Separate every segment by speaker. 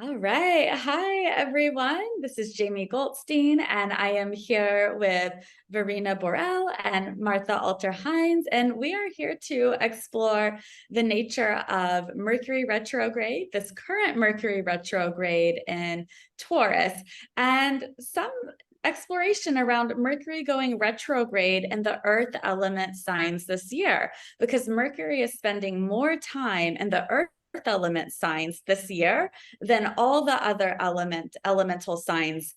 Speaker 1: All right. Hi, everyone. This is Jaime Goldstein, and I am here with Verena Borell and Martha Alter Hines. And we are here to explore the nature of Mercury retrograde, this current Mercury retrograde in Taurus, and some exploration around Mercury going retrograde in the Earth element signs this year, because Mercury is spending more time in the Earth element signs this year than all the other elemental signs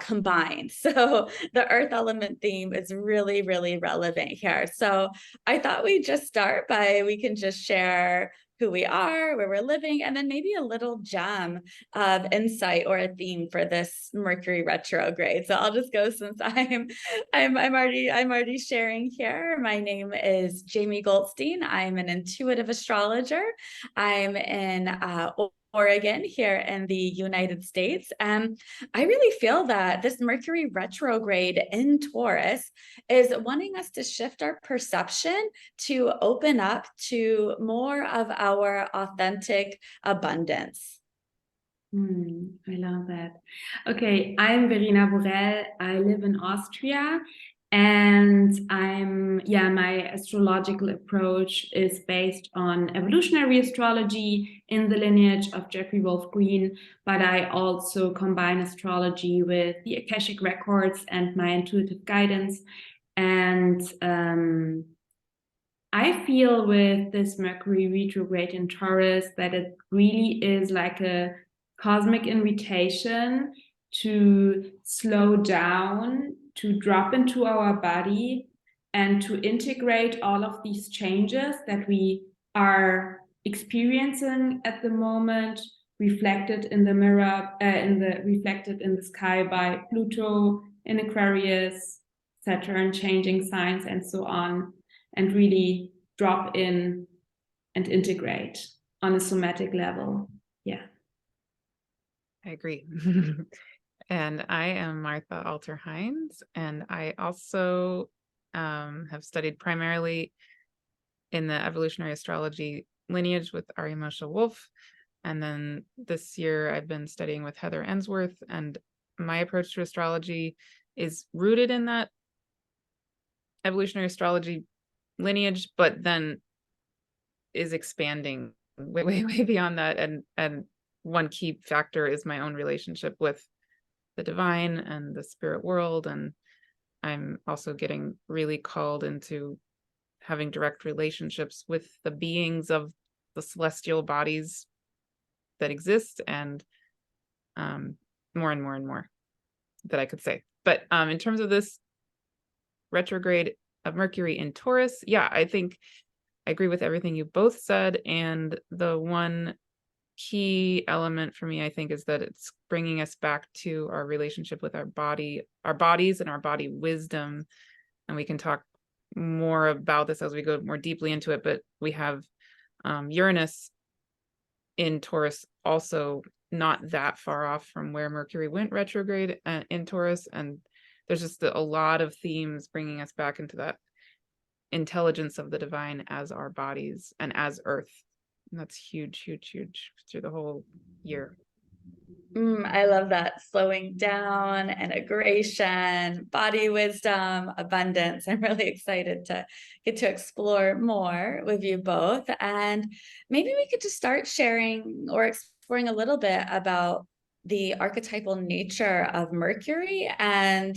Speaker 1: combined. So the earth element theme is really, really relevant here. So I thought we'd just start by we can just share who we are, where we're living, and then maybe a little gem of insight or a theme for this Mercury retrograde. So I'll just go since I'm already sharing here. My name is Jaime Goldstein. I'm an intuitive astrologer. I'm in Oregon here in the United States. And I really feel that this Mercury retrograde in Taurus is wanting us to shift our perception to open up to more of our authentic abundance.
Speaker 2: I love that. Okay, I'm Verena Borell. I live in Austria, and my astrological approach is based on evolutionary astrology in the lineage of Jeffrey Wolf Green, but I also combine astrology with the Akashic records and my intuitive guidance. And I feel with this Mercury retrograde in Taurus that it really is like a cosmic invitation to slow down, to drop into our body, and to integrate all of these changes that we are experiencing at the moment, reflected in the mirror, reflected in the sky by Pluto in Aquarius, Saturn changing signs, and so on, and really drop in and integrate on a somatic level. Yeah.
Speaker 3: I agree. And I am Martha Alter Hines, and I also have studied primarily in the evolutionary astrology lineage with Ari Moshe Wolf. And then this year I've been studying with Heather Ensworth, and my approach to astrology is rooted in that evolutionary astrology lineage, but then is expanding way beyond that. And one key factor is my own relationship with the divine and the spirit world. And I'm also getting really called into having direct relationships with the beings of the celestial bodies that exist, and more and more that I could say. But in terms of this retrograde of Mercury in Taurus, yeah, I think I agree with everything you both said. And the one key element for me, I think, is that it's bringing us back to our relationship with our bodies and our body wisdom. And we can talk more about this as we go more deeply into it. But we have Uranus in Taurus, also not that far off from where Mercury went retrograde in Taurus. And there's just a lot of themes bringing us back into that intelligence of the divine as our bodies and as Earth. And that's huge through the whole year.
Speaker 1: I love that. Slowing down, integration, body wisdom, abundance. I'm really excited to get to explore more with you both. And maybe we could just start sharing or exploring a little bit about the archetypal nature of Mercury and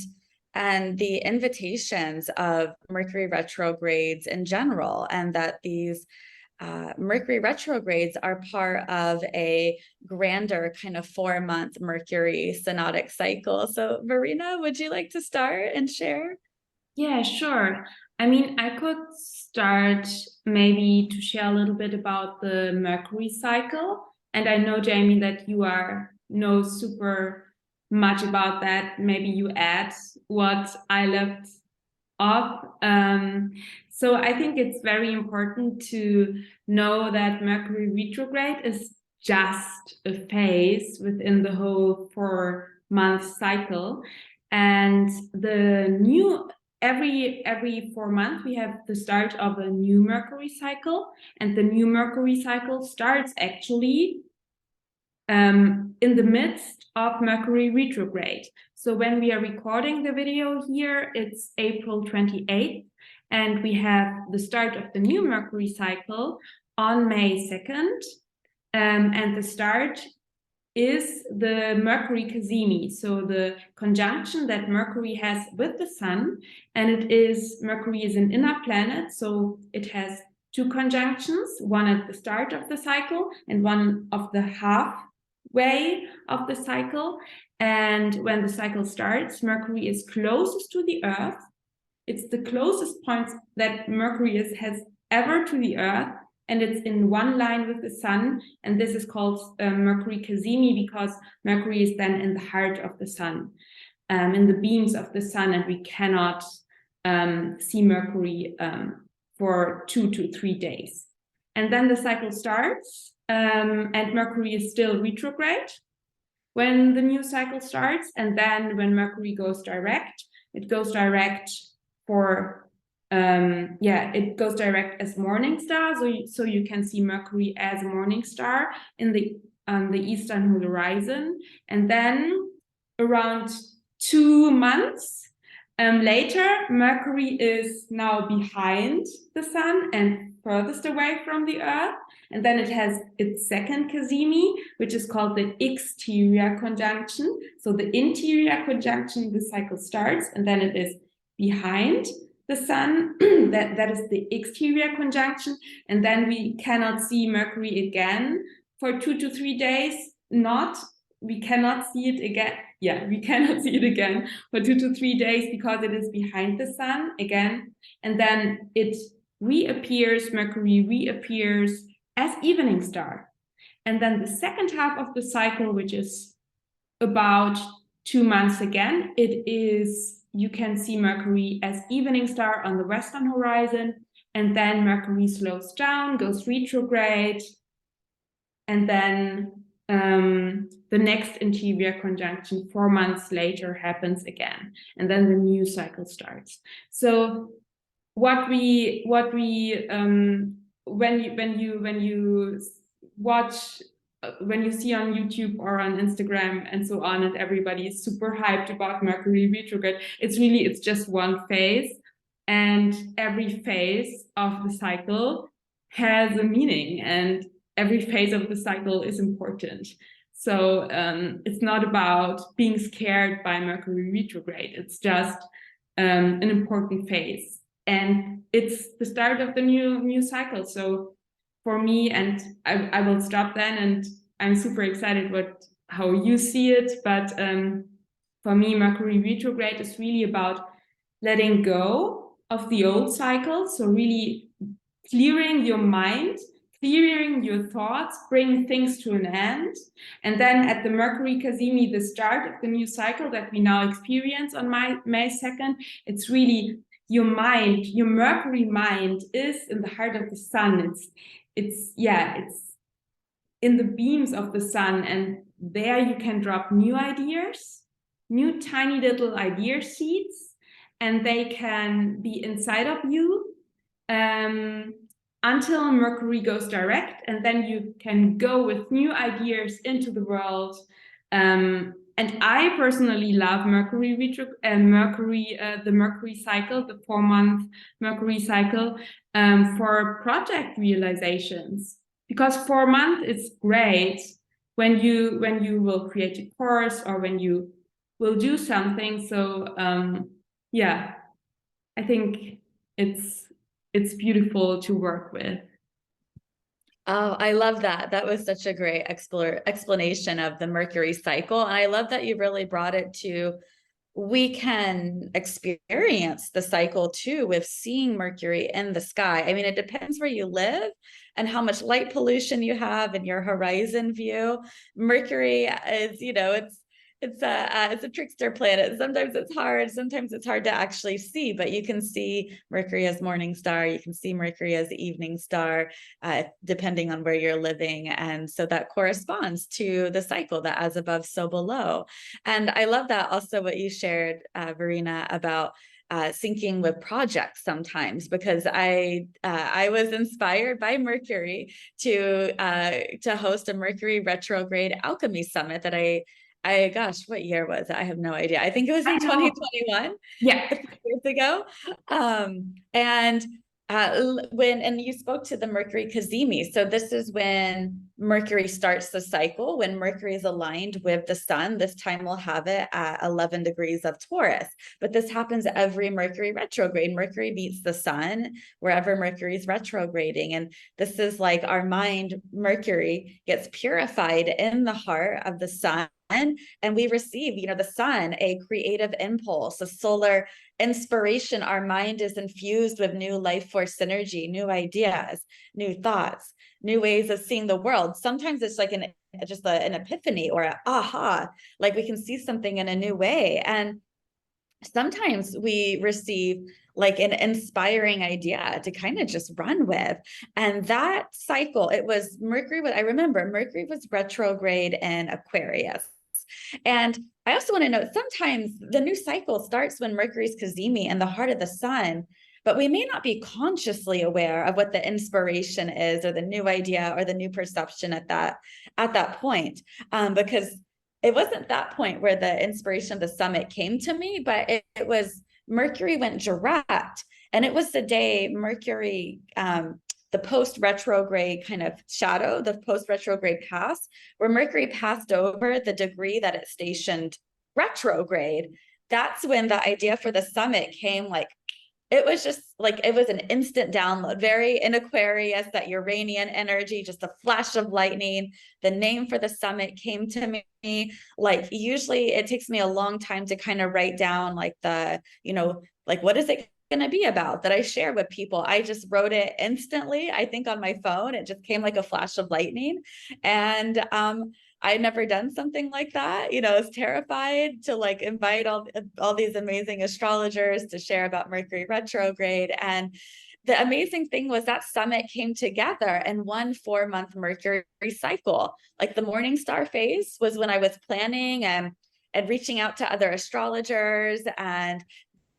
Speaker 1: the invitations of Mercury retrogrades in general, and that these Mercury retrogrades are part of a grander kind of 4-month Mercury synodic cycle. So Verena, would you like to start and share?
Speaker 2: Yeah, sure. I mean, I could start maybe to share a little bit about the Mercury cycle. And I know, Jamie, that you know super much about that. Maybe you add what I left off. So I think it's very important to know that Mercury retrograde is just a phase within the whole 4-month cycle. And the new every 4 months we have the start of a new Mercury cycle, and the new Mercury cycle starts actually in the midst of Mercury retrograde. So when we are recording the video here, it's April 28th, and we have the start of the new Mercury cycle on May 2nd. And the start is the Mercury Cazimi, so the conjunction that Mercury has with the Sun. And Mercury is an inner planet, so it has two conjunctions, one at the start of the cycle and one of the halfway of the cycle. And when the cycle starts, Mercury is closest to the Earth. It's the closest point that Mercury has ever to the Earth, and it's in one line with the Sun. And this is called Mercury Cazimi, because Mercury is then in the heart of the Sun, in the beams of the Sun, and we cannot see Mercury for 2 to 3 days. And then the cycle starts, and Mercury is still retrograde when the new cycle starts. And then when Mercury goes direct, it goes direct for it goes direct as morning star, so you can see Mercury as a morning star in the eastern horizon. And then around 2 months later, Mercury is now behind the Sun and furthest away from the Earth. And then it has its second Cazimi, which is called the exterior conjunction. So the interior conjunction, the cycle starts, and then it is behind the Sun. that is the exterior conjunction. And then we cannot see Mercury again for 2 to 3 days. We cannot see it again. Yeah, we cannot see it again for 2 to 3 days because it is behind the Sun again. And then Mercury reappears as evening star. And then the second half of the cycle, which is about 2 months again, you can see Mercury as evening star on the western horizon. And then Mercury slows down, goes retrograde. And then the next interior conjunction 4 months later happens again, and then the new cycle starts. So when you see on YouTube or on Instagram and so on, and everybody is super hyped about Mercury retrograde, it's just one phase, and every phase of the cycle has a meaning, and every phase of the cycle is important. So it's not about being scared by Mercury retrograde. It's just an important phase, and it's the start of the new cycle. So for me, and I will stop then, and I'm super excited how you see it. But for me, Mercury retrograde is really about letting go of the old cycle. So really clearing your mind, clearing your thoughts, bring things to an end. And then at the Mercury Cazimi, the start of the new cycle that we now experience on May 2nd, it's really your mind, your Mercury mind is in the heart of the Sun. It's in the beams of the Sun, and there you can drop new ideas, new tiny little idea seeds, and they can be inside of you until Mercury goes direct, and then you can go with new ideas into the world. And I personally love Mercury the Mercury cycle, the 4-month Mercury cycle, for project realizations, because 4 months is great when you will create a course or when you will do something. So I think it's beautiful to work with.
Speaker 1: Oh, I love that. That was such a great explanation of the Mercury cycle. And I love that you really brought it to, we can experience the cycle too with seeing Mercury in the sky. I mean, it depends where you live and how much light pollution you have in your horizon view. Mercury is, it's a trickster planet. Sometimes it's hard to actually see, but you can see Mercury as morning star. You can see Mercury as evening star, depending on where you're living. And so that corresponds to the cycle, that as above, so below. And I love that also what you shared, Verena, about syncing with projects sometimes, because I was inspired by Mercury to host a Mercury retrograde alchemy summit that gosh, what year was it? I have no idea. I think it was in 2021.
Speaker 2: Yeah.
Speaker 1: A few years ago. And you spoke to the Mercury Cazimi. So this is when Mercury starts the cycle. When Mercury is aligned with the sun, this time we'll have it at 11 degrees of Taurus. But this happens every Mercury retrograde. Mercury meets the sun wherever Mercury is retrograding. And this is like our mind, Mercury, gets purified in the heart of the sun. And we receive, the sun, a creative impulse, a solar inspiration. Our mind is infused with new life force synergy, new ideas, new thoughts, new ways of seeing the world. Sometimes it's like an epiphany or an aha, like we can see something in a new way. And sometimes we receive like an inspiring idea to kind of just run with. And that cycle, I remember Mercury was retrograde in Aquarius. And I also want to note, sometimes the new cycle starts when Mercury's Cazimi in the heart of the sun, but we may not be consciously aware of what the inspiration is, or the new idea, or the new perception at that point, because it wasn't that point where the inspiration of the summit came to me, but it was Mercury went direct, and it was the day Mercury, the post-retrograde kind of shadow, the post-retrograde pass, where Mercury passed over the degree that it stationed retrograde. That's when the idea for the summit came. Like, it was just like, it was an instant download, very in Aquarius, that Uranian energy, just a flash of lightning. The name for the summit came to me. Like, usually it takes me a long time to kind of write down like what is it going to be about that I share with people. I just wrote it instantly. I think on my phone, it just came like a flash of lightning. And I'd never done something like that. I was terrified to like invite all these amazing astrologers to share about Mercury retrograde. And the amazing thing was that summit came together in 1 4-month Mercury cycle. Like, the morning star phase was when I was planning and reaching out to other astrologers and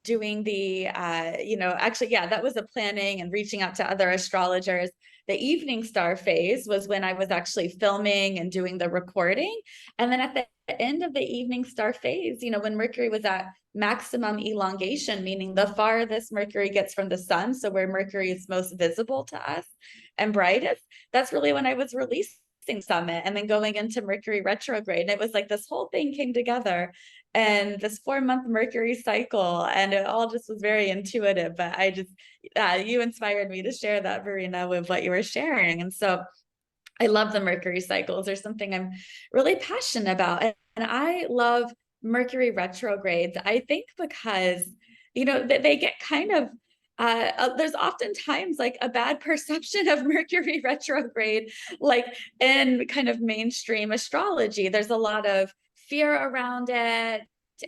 Speaker 1: doing the, that was the planning and reaching out to other astrologers. The evening star phase was when I was actually filming and doing the recording. And then at the end of the evening star phase, when Mercury was at maximum elongation, meaning the farthest Mercury gets from the sun, so where Mercury is most visible to us and brightest, that's really when I was releasing summit and then going into Mercury retrograde. And it was like this whole thing came together, and this 4-month Mercury cycle, and it all just was very intuitive. But I just, you inspired me to share that, Verena, with what you were sharing. And so I love the Mercury cycles. There's something I'm really passionate about. And I love Mercury retrogrades, I think, because, they get kind of, there's oftentimes like a bad perception of Mercury retrograde, like in kind of mainstream astrology. There's a lot of fear around it,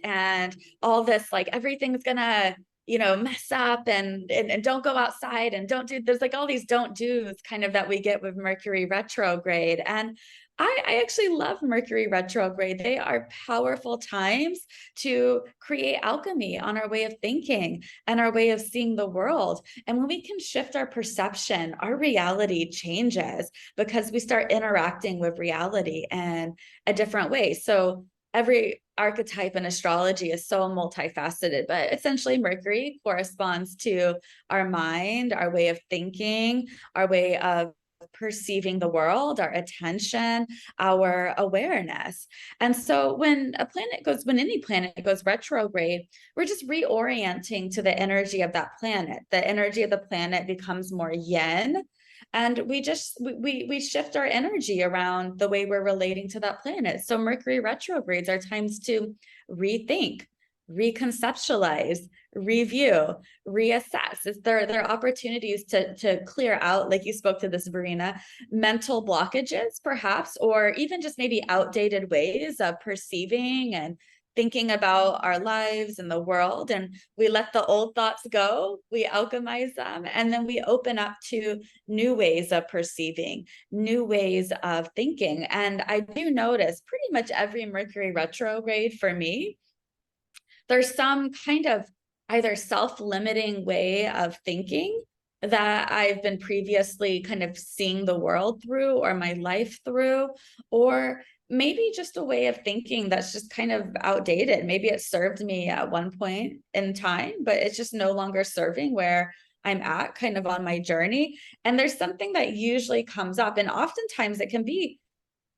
Speaker 1: and all this, like, everything's gonna, mess up, and don't go outside, and don't do, there's like all these don't do's kind of that we get with Mercury retrograde. And I actually love Mercury retrograde. They are powerful times to create alchemy on our way of thinking and our way of seeing the world. And when we can shift our perception, our reality changes, because we start interacting with reality in a different way. So every archetype in astrology is so multifaceted, but essentially Mercury corresponds to our mind, our way of thinking, our way of perceiving the world, our attention, our awareness. And so when any planet goes retrograde, we're just reorienting to the energy of that planet. The energy of the planet becomes more yin, and we shift our energy around the way we're relating to that planet. So Mercury retrogrades are times to rethink, reconceptualize, review, reassess. There are opportunities to clear out, like you spoke to this, Verena, mental blockages perhaps, or even just maybe outdated ways of perceiving and thinking about our lives and the world. And we let the old thoughts go, we alchemize them, and then we open up to new ways of perceiving, new ways of thinking. And I do notice pretty much every Mercury retrograde for me, there's some kind of either self-limiting way of thinking that I've been previously kind of seeing the world through or my life through, or maybe just a way of thinking that's just kind of outdated. Maybe it served me at one point in time, but it's just no longer serving where I'm at kind of on my journey. And there's something that usually comes up, and oftentimes it can be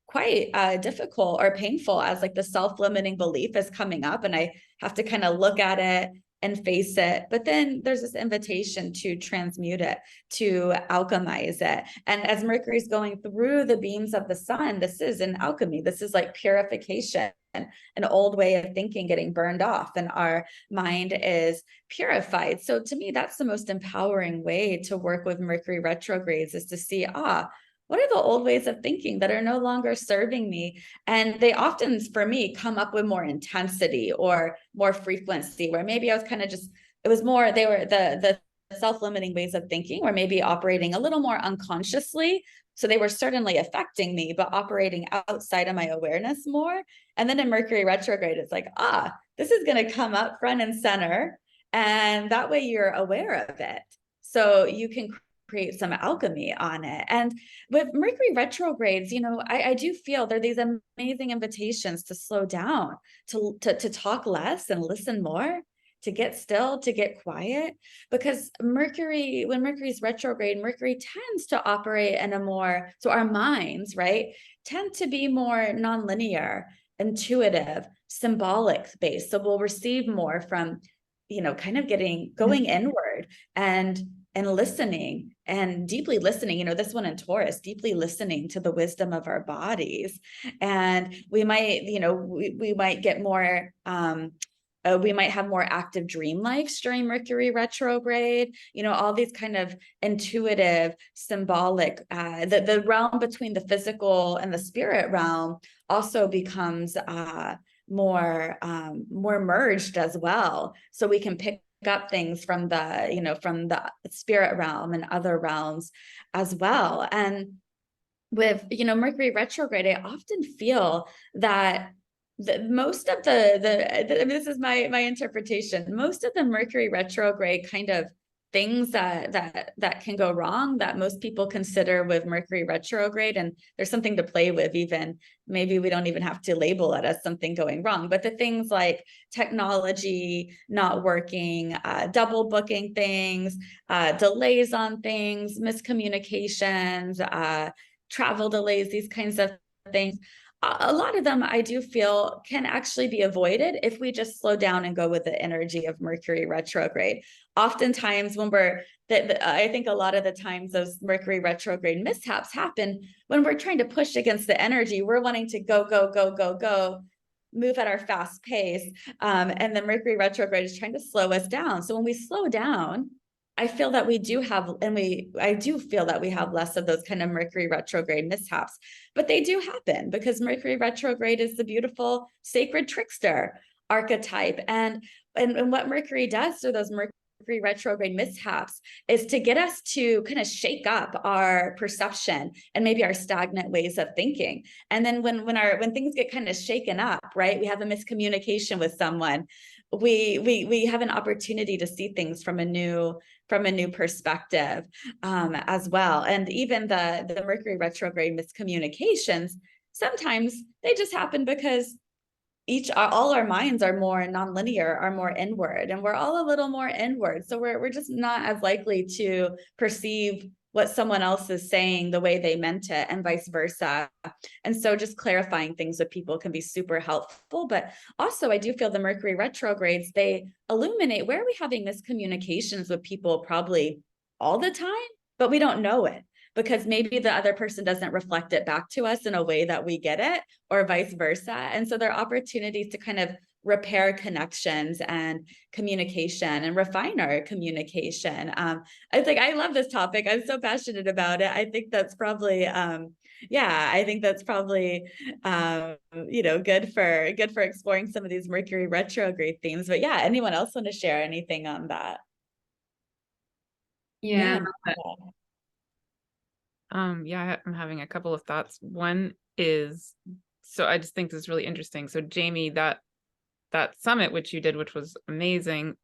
Speaker 1: quite difficult or painful as like the self-limiting belief is coming up, and I have to kind of look at it and face it. But then there's this invitation to transmute it, to alchemize it. And as Mercury's going through the beams of the sun, this is an alchemy. This is like purification, an old way of thinking getting burned off, and our mind is purified. So to me, that's the most empowering way to work with Mercury retrogrades, is to see, what are the old ways of thinking that are no longer serving me? And they often, for me, come up with more intensity or more frequency, where maybe I was kind of just, it was more, they were the self-limiting ways of thinking, or maybe operating a little more unconsciously. So they were certainly affecting me, but operating outside of my awareness more. And then in Mercury retrograde, it's like, this is going to come up front and center. And that way you're aware of it. So you can create some alchemy on it. And with Mercury retrogrades, I do feel there are these amazing invitations to slow down, to talk less and listen more, to get still, to get quiet, because Mercury, when Mercury's retrograde, Mercury tends to operate in a more, so our minds, right, tend to be more nonlinear, intuitive, symbolic based. So we'll receive more from, kind of going inward and listening, and deeply listening, this one in Taurus, deeply listening to the wisdom of our bodies. And we might, we might get more, we might have more active dream lives during Mercury retrograde, all these kind of intuitive, symbolic, the realm between the physical and the spirit realm also becomes more merged as well. So we can pick up things from the spirit realm and other realms as well. And with Mercury retrograde, I often feel that most of this is my interpretation, most of the Mercury retrograde kind of things that can go wrong, that most people consider with Mercury retrograde, and there's something to play with, even maybe we don't even have to label it as something going wrong, but the things like technology not working, double booking things, delays on things, miscommunications, travel delays, these kinds of things, a lot of them I do feel can actually be avoided if we just slow down and go with the energy of Mercury retrograde. Oftentimes when I think a lot of the times those Mercury retrograde mishaps happen when we're trying to push against the energy. We're wanting to go, move at our fast pace. And the Mercury retrograde is trying to slow us down. So when we slow down, I feel that we do have, I do feel that we have less of those kind of Mercury retrograde mishaps, but they do happen because Mercury retrograde is the beautiful sacred trickster archetype. And what Mercury does through those Mercury retrograde mishaps is to get us to kind of shake up our perception and maybe our stagnant ways of thinking. And then when things get kind of shaken up, right, we have a miscommunication with someone, we have an opportunity to see things from a new perspective as well. And even the Mercury retrograde miscommunications, sometimes they just happen because all our minds are more nonlinear, are more inward, and we're all a little more inward. So we're just not as likely to perceive what someone else is saying the way they meant it, and vice versa. And so just clarifying things with people can be super helpful. But also I do feel the Mercury retrogrades, they illuminate where are we having miscommunications with people probably all the time, but we don't know it, because maybe the other person doesn't reflect it back to us in a way that we get it, or vice versa. And so there are opportunities to kind of repair connections and communication and refine our communication. I love this topic. I'm so passionate about it. I think that's probably, good for exploring some of these Mercury retrograde themes. But yeah, anyone else want to share anything on that?
Speaker 2: Yeah.
Speaker 3: I'm having a couple of thoughts. One is, so I just think this is really interesting. So Jamie, that summit which you did, which was amazing,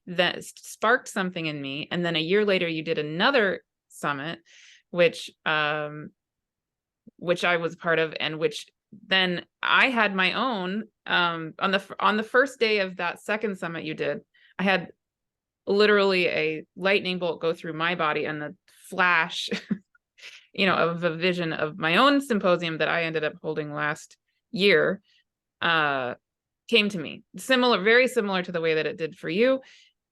Speaker 3: that sparked something in me. And then a year later, you did another summit, which I was part of, and which then I had my own on the first day of that second summit you did. I had literally a lightning bolt go through my body, and the flash of a vision of my own symposium that I ended up holding last year came to me. Very similar to the way that it did for you.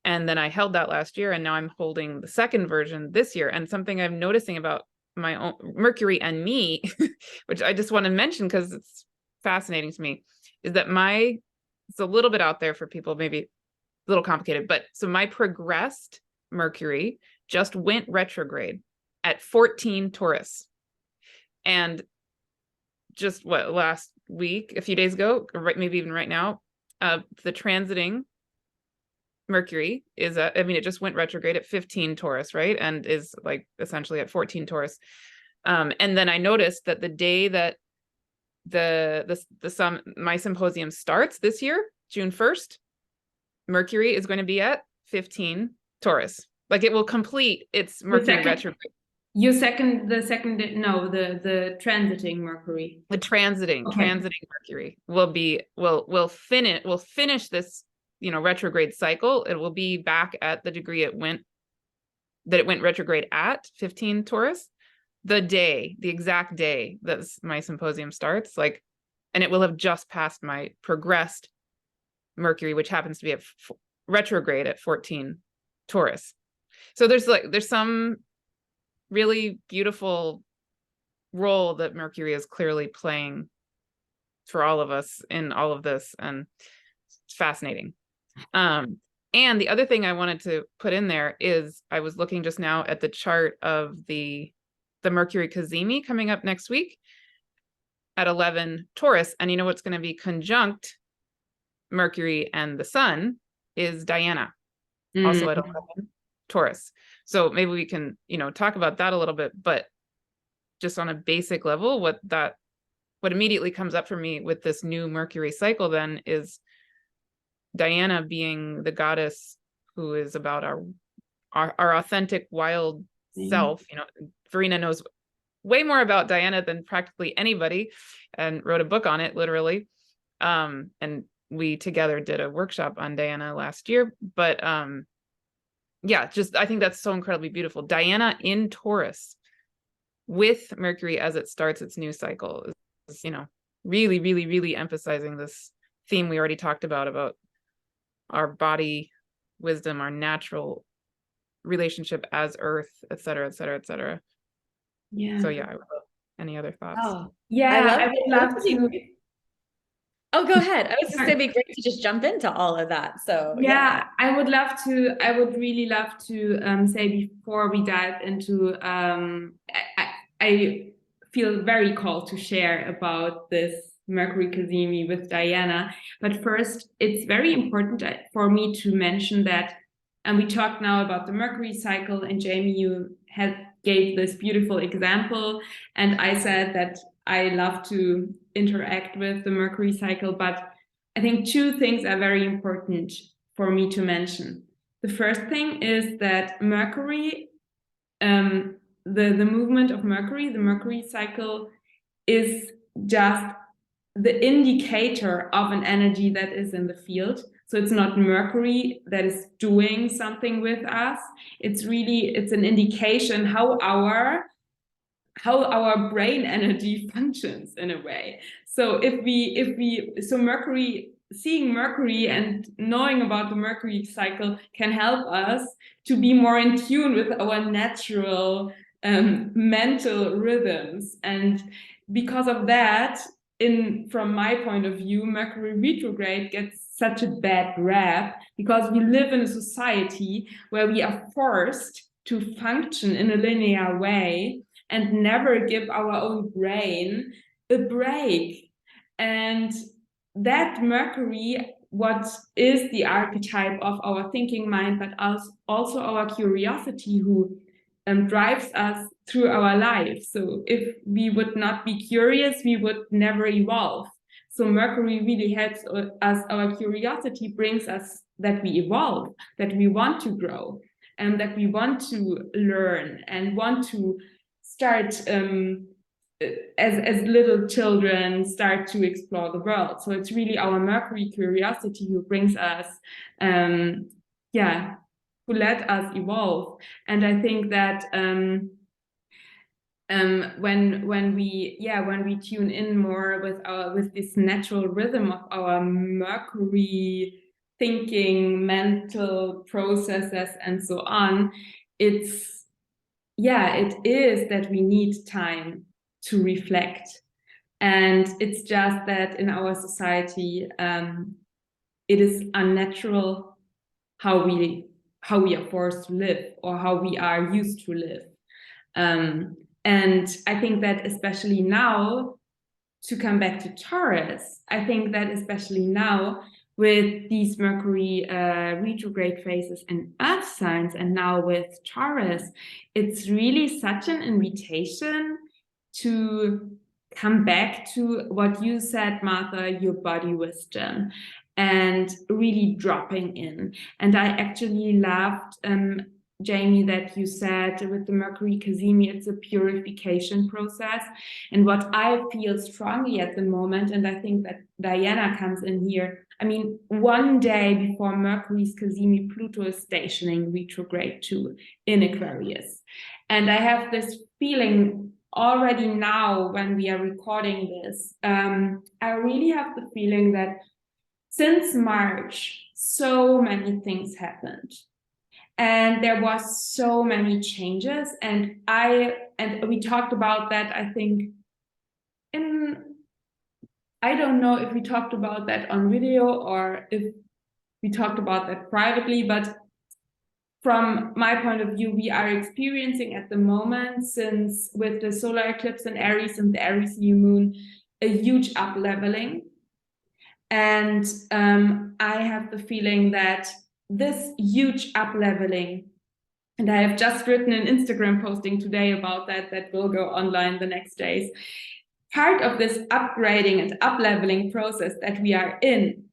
Speaker 3: And then I held that last year, and now I'm holding the second version this year. And something I'm noticing about my own Mercury and me, which I just want to mention because it's fascinating to me, is that it's a little bit out there for people, maybe a little complicated, but so my progressed Mercury just went retrograde at 14 Taurus. And just last week, a few days ago, or maybe even right now, the transiting Mercury is it just went retrograde at 15 Taurus, right? And is like essentially at 14 Taurus. And then I noticed that the day that my symposium starts this year, June 1st, Mercury is going to be at 15 Taurus. Like it will complete its Mercury retrograde.
Speaker 2: The transiting Mercury.
Speaker 3: The transiting Mercury will finish this, retrograde cycle. It will be back at the degree it went retrograde at 15 Taurus, the exact day that my symposium starts, and it will have just passed my progressed Mercury, which happens to be at retrograde at 14 Taurus. So there's some really beautiful role that Mercury is clearly playing for all of us in all of this, and it's fascinating. And the other thing I wanted to put in there is I was looking just now at the chart of the Mercury Cazimi coming up next week at 11 Taurus, and you know what's going to be conjunct Mercury and the Sun is Diana, also at 11 Taurus. So maybe we can, talk about that a little bit, but just on a basic level, what immediately comes up for me with this new Mercury cycle then is Diana being the goddess who is about our authentic wild self. Verena knows way more about Diana than practically anybody and wrote a book on it, literally. And we together did a workshop on Diana last year, but I think that's so incredibly beautiful. Diana in Taurus with Mercury as it starts its new cycle is, really, really, really emphasizing this theme we already talked about our body wisdom, our natural relationship as Earth, et cetera, et cetera, et cetera.
Speaker 2: Yeah.
Speaker 3: So I would love any other thoughts.
Speaker 1: Oh,
Speaker 2: yeah, I would love to.
Speaker 1: Oh, go ahead. I was just saying, it'd be great to just jump into all of that. So
Speaker 2: yeah, I would really love to say before we dive into, I feel very called to share about this Mercury Cazimi with Diana. But first, it's very important for me to mention that, and we talked now about the Mercury cycle, and Jamie, you gave this beautiful example, and I said that I love to interact with the Mercury cycle, but I think two things are very important for me to mention. The first thing is that Mercury, the movement of Mercury, the Mercury cycle, is just the indicator of an energy that is in the field. So it's not Mercury that is doing something with us. It's an indication how our brain energy functions in a way. So seeing Mercury and knowing about the Mercury cycle can help us to be more in tune with our natural mental rhythms. And because of that, from my point of view, Mercury retrograde gets such a bad rap because we live in a society where we are forced to function in a linear way and never give our own brain a break. And that Mercury, what is the archetype of our thinking mind, but also our curiosity, who drives us through our life. So if we would not be curious, we would never evolve. So Mercury really helps us. Our curiosity brings us that we evolve, that we want to grow, and that we want to learn and want to start as little children start to explore the world. So it's really our Mercury curiosity who brings us, who let us evolve. And I think that when we tune in more with this natural rhythm of our Mercury thinking, mental processes, and so on, it is that we need time to reflect. And it's just that in our society, it is unnatural how we are forced to live, or how we are used to live. And I think that especially now, to come back to Taurus, I think that especially now with these Mercury retrograde phases in Earth signs, and now with Taurus, it's really such an invitation to come back to what you said, Martha, your body wisdom, and really dropping in. And I actually loved, Jamie, that you said with the Mercury Cazimi, it's a purification process. And what I feel strongly at the moment, and I think that Diana comes in here, I mean, one day before Mercury's Cazimi, Pluto is stationing retrograde 2 in Aquarius. And I have this feeling already now when we are recording this, I really have the feeling that since March, so many things happened. And there was so many changes, and we talked about that, I think, I don't know if we talked about that on video or if we talked about that privately, but from my point of view, we are experiencing at the moment, since with the solar eclipse in Aries and the Aries new moon, a huge up-leveling. And I have the feeling that this huge up-leveling, and I have just written an Instagram posting today about that will go online the next days. Part of this upgrading and up-leveling process that we are in,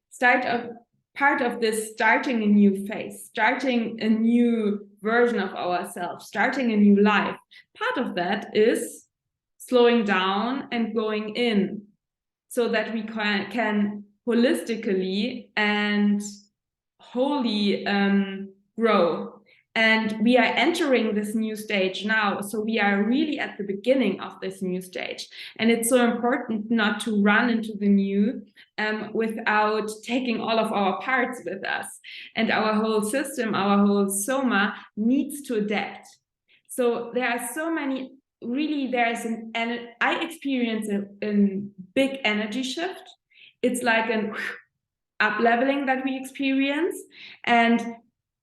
Speaker 2: part of this starting a new phase, starting a new version of ourselves, starting a new life, part of that is slowing down and going in, so that we can holistically and wholly grow. And we are entering this new stage now. So we are really at the beginning of this new stage. And it's so important not to run into the new without taking all of our parts with us. And our whole system, our whole soma needs to adapt. So there are so many, really I experience a big energy shift. It's like an up-leveling that we experience. And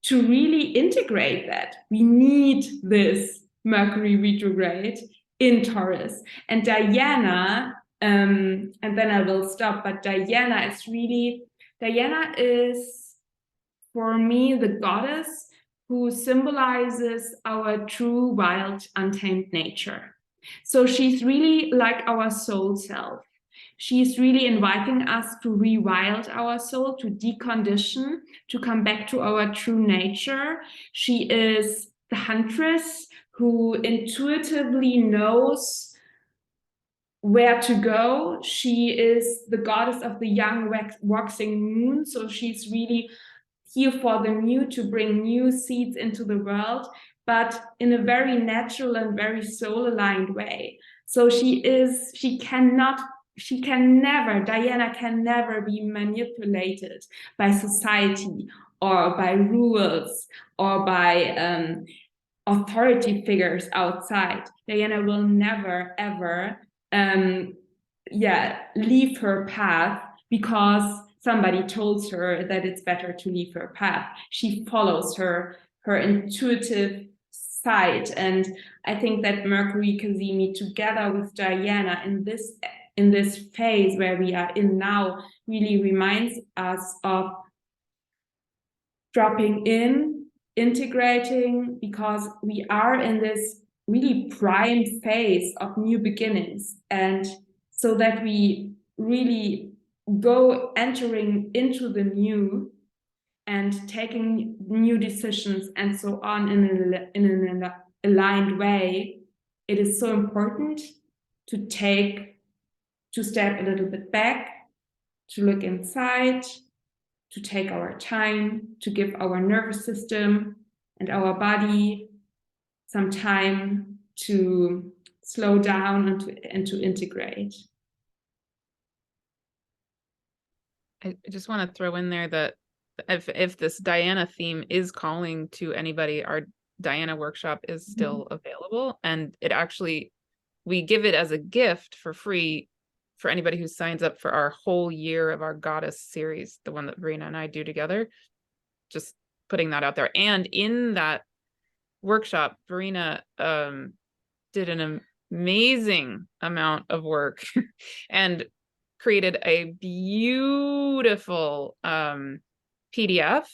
Speaker 2: to really integrate that, we need this Mercury retrograde in Taurus. And Diana, and then I will stop, but Diana is, for me, the goddess who symbolizes our true, wild, untamed nature. So she's really like our soul self. She's really inviting us to rewild our soul, to decondition, to come back to our true nature. She is the huntress who intuitively knows where to go. She is the goddess of the young waxing moon. So she's really here for the new, to bring new seeds into the world, but in a very natural and very soul-aligned way. So Diana can never be manipulated by society or by rules or by authority figures outside. Diana will never, ever leave her path because somebody told her that it's better to leave her path. She follows her intuitive side. And I think that Mercury Cazimi, together with Diana in this phase where we are in now, really reminds us of dropping in, integrating, because we are in this really prime phase of new beginnings. And so that we really entering into the new and taking new decisions and so on in an aligned way, it is so important to step a little bit back, to look inside, to take our time, to give our nervous system and our body some time to slow down and to integrate.
Speaker 3: I just want to throw in there that if this Diana theme is calling to anybody, our Diana workshop is still available, and it actually, we give it as a gift for free for anybody who signs up for our whole year of our Goddess series, the one that Verena and I do together. Just putting that out there. And in that workshop, Verena did an amazing amount of work and created a beautiful PDF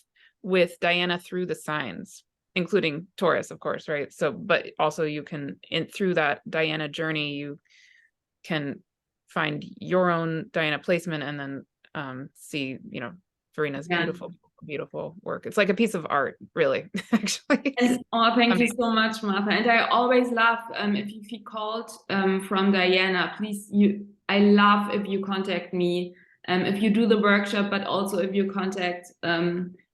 Speaker 3: with Diana through the signs, including Taurus, of course, right? So, but also you can, through that Diana journey, you can find your own Diana placement and then see, you know, Verena's beautiful work. It's like a piece of art, really, actually.
Speaker 2: And, oh, thank you so much, Martha. And I always love, if you feel called from Diana, please, I love if you contact me, if you do the workshop, but also if you contact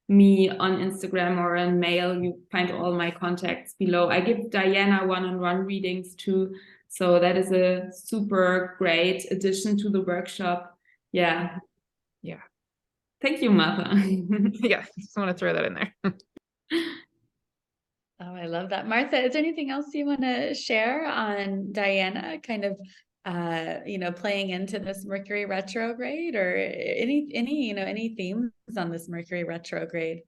Speaker 2: me on Instagram or in mail. You find all my contacts below. I give Diana one-on-one readings too. So that is a super great addition to the workshop. Yeah.
Speaker 3: Yeah.
Speaker 2: Thank you, Martha.
Speaker 3: Yeah, just want to throw that in there.
Speaker 1: Oh, I love that. Martha, is there anything else you want to share on Diana, kind of, you know, playing into this Mercury retrograde, or any themes on this Mercury retrograde?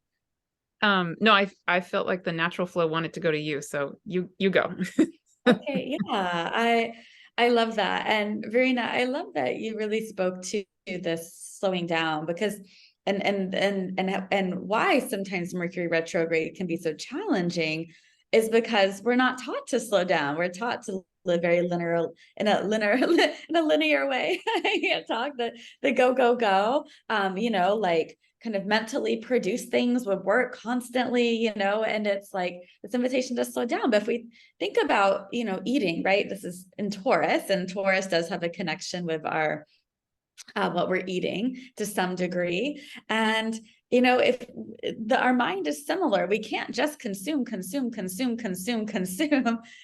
Speaker 3: No, I felt like the natural flow wanted to go to you, so you go.
Speaker 1: Okay, yeah, I love that. And Verena, I love that you really spoke to this slowing down, because and why sometimes Mercury retrograde can be so challenging is because we're not taught to slow down. We're taught to live very linear in a linear way. I can't talk, the go. You know, like kind of mentally produce things with work constantly, you know, and it's like this invitation to slow down. But if we think about, you know, eating, right? This is in Taurus, and Taurus does have a connection with our what we're eating to some degree. And, you know, if our mind is similar, we can't just consume.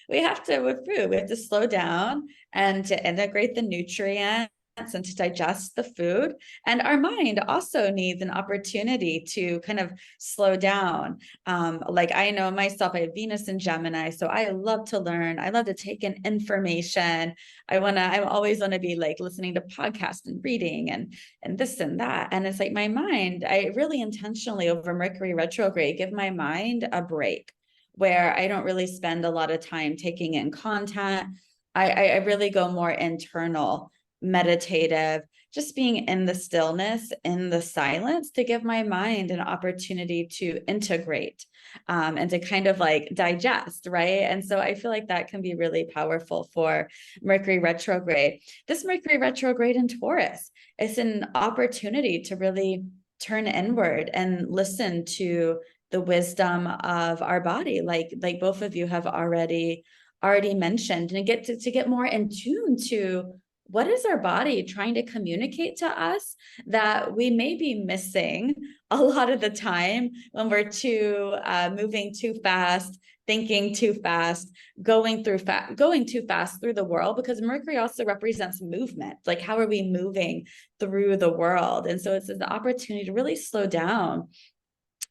Speaker 1: We have to, with food, we have to slow down and to integrate the nutrients and to digest the food. And our mind also needs an opportunity to kind of slow down. Like I know myself, I have Venus in Gemini, so I love to learn. I love to take in information. I always want to be like listening to podcasts and reading and this and that. And it's like my mind, I really intentionally over Mercury retrograde give my mind a break where I don't really spend a lot of time taking in content. I really go more internal, meditative, just being in the stillness, in the silence, to give my mind an opportunity to integrate and to kind of like digest, right? And so I feel like that can be really powerful for Mercury retrograde. This Mercury retrograde in Taurus is an opportunity to really turn inward and listen to the wisdom of our body, like both of you have already mentioned, and get to get more in tune to what is our body trying to communicate to us that we may be missing a lot of the time when we're moving too fast, thinking too fast, going too fast through the world, because Mercury also represents movement. Like, how are we moving through the world? And so it's an opportunity to really slow down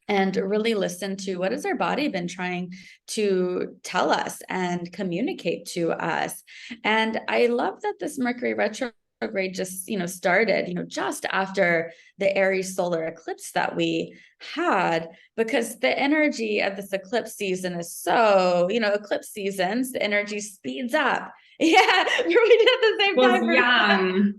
Speaker 1: and really listen to what has our body been trying to tell us and communicate to us. And I love that this Mercury retrograde just, you know, started, you know, just after the Aries solar eclipse that we had, because the energy of this eclipse season is so, you know, eclipse seasons, the energy speeds up. Yeah, we did at the same time.
Speaker 2: Young.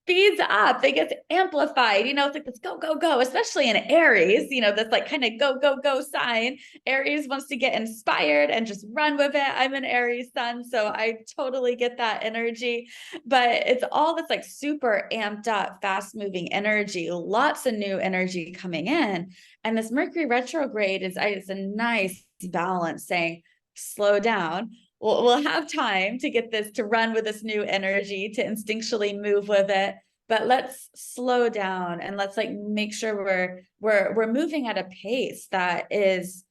Speaker 1: speeds up, they get amplified, it's like this go, go, go, especially in Aries, that's like kind of go, go, go sign. Aries wants to get inspired and just run with it. I'm an Aries sun, so I totally get that energy, but it's all this like super amped up, fast moving energy, lots of new energy coming in. And this Mercury retrograde is a nice balance saying, slow down. We'll have time to get this, to run with this new energy, to instinctually move with it, but let's slow down and let's like make sure we're moving at a pace that is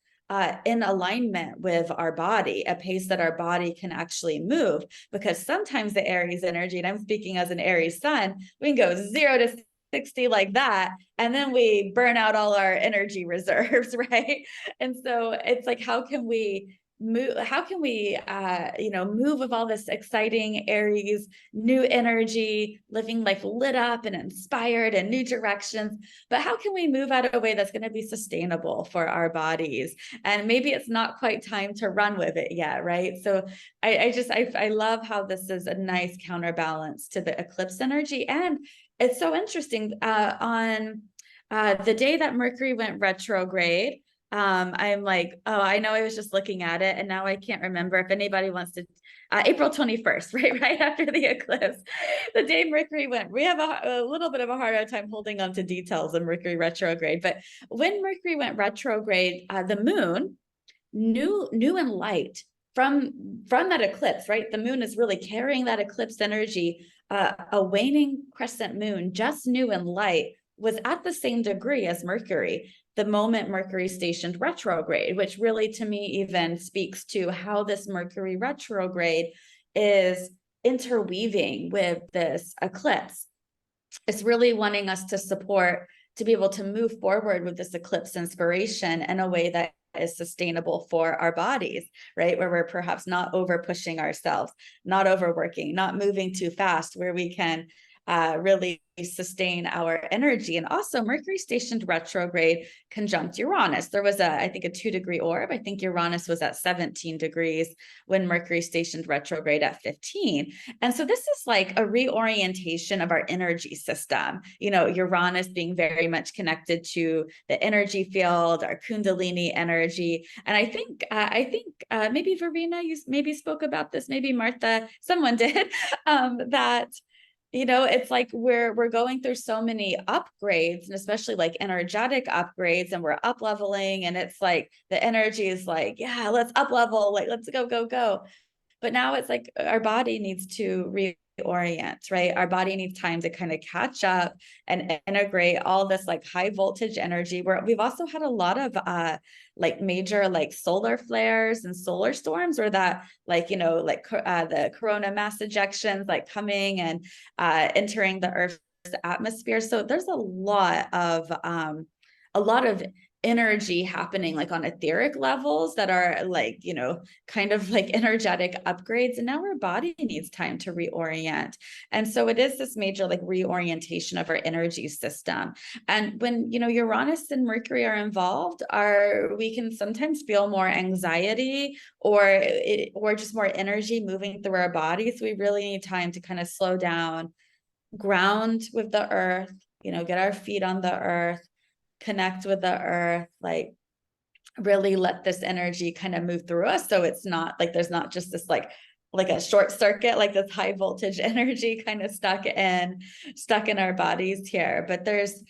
Speaker 1: in alignment with our body, a pace that our body can actually move. Because sometimes the Aries energy, and I'm speaking as an Aries sun, we can go 0 to 60 like that, and then we burn out all our energy reserves, right? And so it's like, how can we move with all this exciting Aries new energy, living like lit up and inspired in new directions, but how can we move at a way that's going to be sustainable for our bodies? And maybe it's not quite time to run with it yet, right? So I love how this is a nice counterbalance to the eclipse energy. And it's so interesting, on the day that Mercury went retrograde, I'm like, oh, I know I was just looking at it and now I can't remember. If anybody wants to, April 21st, right after the eclipse, the day Mercury went, we have a little bit of a harder time holding on to details of Mercury retrograde. But when Mercury went retrograde, the moon, new and light from that eclipse, right? The moon is really carrying that eclipse energy. A waning crescent moon, just new and light, was at the same degree as Mercury the moment Mercury stationed retrograde, which really to me even speaks to how this Mercury retrograde is interweaving with this eclipse. It's really wanting us to support, to be able to move forward with this eclipse inspiration in a way that is sustainable for our bodies, right? Where we're perhaps not over pushing ourselves, not overworking, not moving too fast, where we can really sustain our energy. And also Mercury stationed retrograde conjunct Uranus. There was I think a 2-degree orb. I think Uranus was at 17 degrees when Mercury stationed retrograde at 15. And so this is like a reorientation of our energy system. Uranus being very much connected to the energy field, our Kundalini energy. And I think maybe Verena, you maybe spoke about this, maybe Martha, someone did, that it's like we're going through so many upgrades, and especially like energetic upgrades, and we're up leveling, and it's like the energy is like, yeah, let's up level, like let's go, go, go. But now it's like our body needs to reorient, right? Our body needs time to kind of catch up and integrate all this like high voltage energy, where we've also had a lot of like major like solar flares and solar storms, or that like the corona mass ejections like coming and entering the Earth's atmosphere. So there's a lot of energy happening like on etheric levels that are like kind of like energetic upgrades, and now our body needs time to reorient. And so it is this major like reorientation of our energy system. And when Uranus and Mercury are involved, we can sometimes feel more anxiety or just more energy moving through our bodies. So we really need time to kind of slow down, ground with the earth, get our feet on the earth, connect with the earth, like really let this energy kind of move through us. So it's not like there's not just this like a short circuit, like this high voltage energy kind of stuck in our bodies here. But there's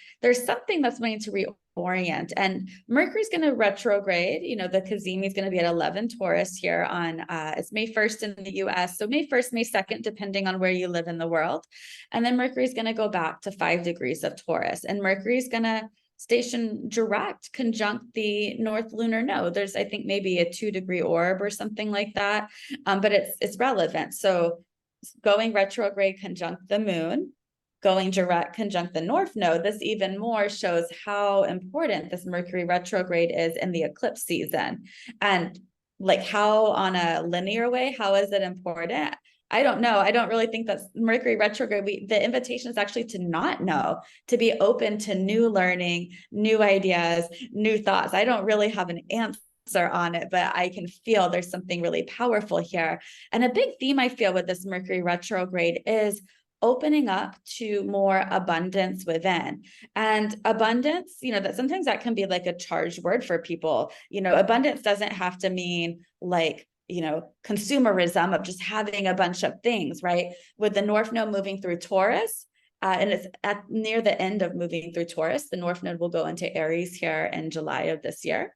Speaker 1: something that's going to reorient. And Mercury's going to retrograde. The Cazimi is going to be at 11 Taurus here on it's May 1st in the US. So May 1st, May 2nd, depending on where you live in the world. And then Mercury's going to go back to 5 degrees of Taurus. And Mercury's going to station direct conjunct the North Lunar Node. There's, I think, maybe a 2-degree orb or something like that, but it's relevant. So going retrograde conjunct the moon, going direct conjunct the North Node, this even more shows how important this Mercury retrograde is in the eclipse season. And like how on a linear way, how is it important? I don't know. I don't really think that's Mercury retrograde. The invitation is actually to not know, to be open to new learning, new ideas, new thoughts. I don't really have an answer on it, but I can feel there's something really powerful here. And a big theme I feel with this Mercury retrograde is opening up to more abundance within. And abundance, that sometimes that can be like a charged word for people. Abundance doesn't have to mean like, consumerism of just having a bunch of things, right? With the North Node moving through Taurus, and it's near the end of moving through Taurus, the North Node will go into Aries here in July of this year.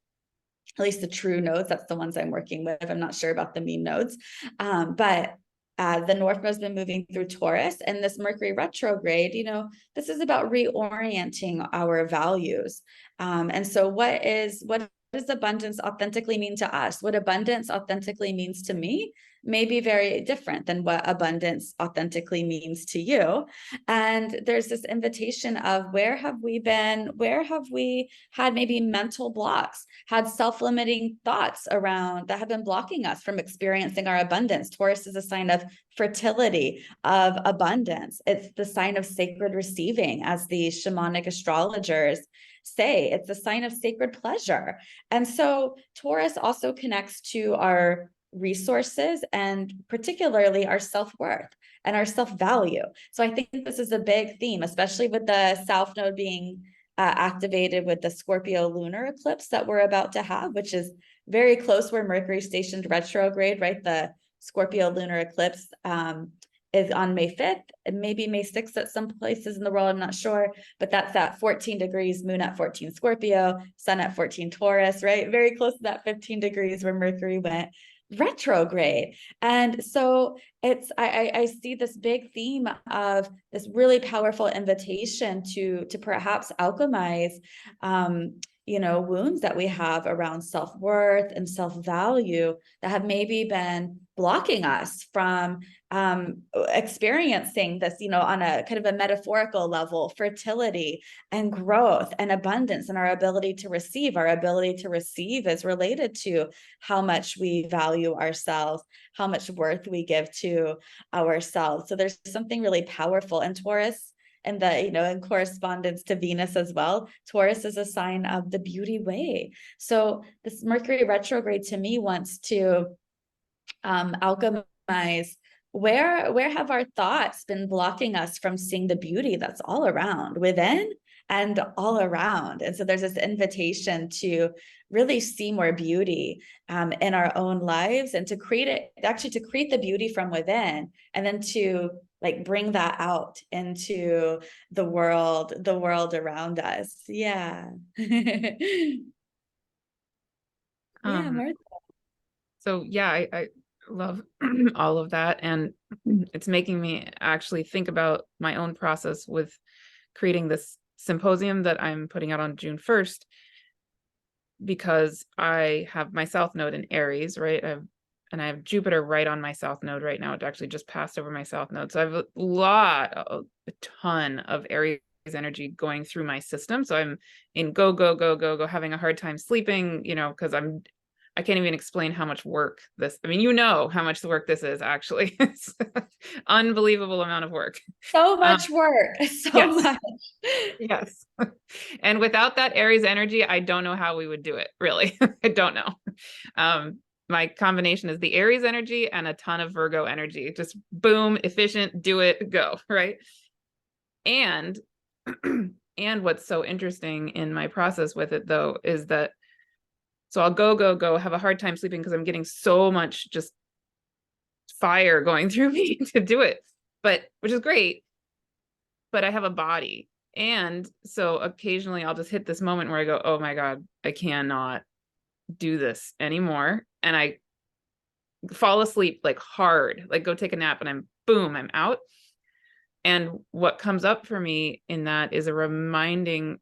Speaker 1: At least the true nodes, that's the ones I'm working with. I'm not sure about the mean nodes, but the North Node's been moving through Taurus, and this Mercury retrograde, this is about reorienting our values. And so what does abundance authentically mean to us? What abundance authentically means to me may be very different than what abundance authentically means to you. And there's this invitation of where have we had maybe mental blocks, had self-limiting thoughts around that have been blocking us from experiencing our abundance. Taurus is a sign of fertility, of abundance. It's the sign of sacred receiving, as the shamanic astrologers say. It's a sign of sacred pleasure. And so Taurus also connects to our resources and particularly our self-worth and our self-value. So I think this is a big theme, especially with the South Node being activated with the Scorpio lunar eclipse that we're about to have, which is very close where Mercury stationed retrograde, right? The Scorpio lunar eclipse is on May 5th and maybe May 6th at some places in the world, I'm not sure, but that's at 14 degrees, moon at 14 Scorpio, sun at 14 Taurus, right? Very close to that 15 degrees where Mercury went retrograde. And so I see this big theme of this really powerful invitation to perhaps alchemize wounds that we have around self-worth and self-value that have maybe been blocking us from experiencing this, on a kind of a metaphorical level, fertility and growth and abundance and our ability to receive. Our ability to receive is related to how much we value ourselves, how much worth we give to ourselves. So there's something really powerful. And Taurus, and in correspondence to Venus as well, Taurus is a sign of the beauty way. So this Mercury retrograde to me wants to alchemize where have our thoughts been blocking us from seeing the beauty that's all around, within and all around. And so there's this invitation to really see more beauty in our own lives, and to create the beauty from within, and then to bring that out into the world around us. Yeah. Yeah, Martha.
Speaker 3: So yeah, I love all of that. And it's making me actually think about my own process with creating this symposium that I'm putting out on June 1st, because I have my South Node in Aries, right? I have Jupiter right on my South Node right now. It actually just passed over my South Node. So I have a ton of Aries energy going through my system. So I'm in go, having a hard time sleeping, because I can't even explain how much work how much the work this is actually. It's unbelievable amount of work.
Speaker 1: So much work.
Speaker 3: Yes.
Speaker 1: Much.
Speaker 3: Yes. And without that Aries energy, I don't know how we would do it, really. I don't know. My combination is the Aries energy and a ton of Virgo energy. Just boom, efficient, do it, go, right? And what's so interesting in my process with it, though, is that so I'll go, have a hard time sleeping because I'm getting so much just fire going through me to do it, which is great, but I have a body. And so occasionally I'll just hit this moment where I go, oh my God, I cannot do this anymore. And I fall asleep hard, go take a nap, and I'm out. And what comes up for me in that is a remembering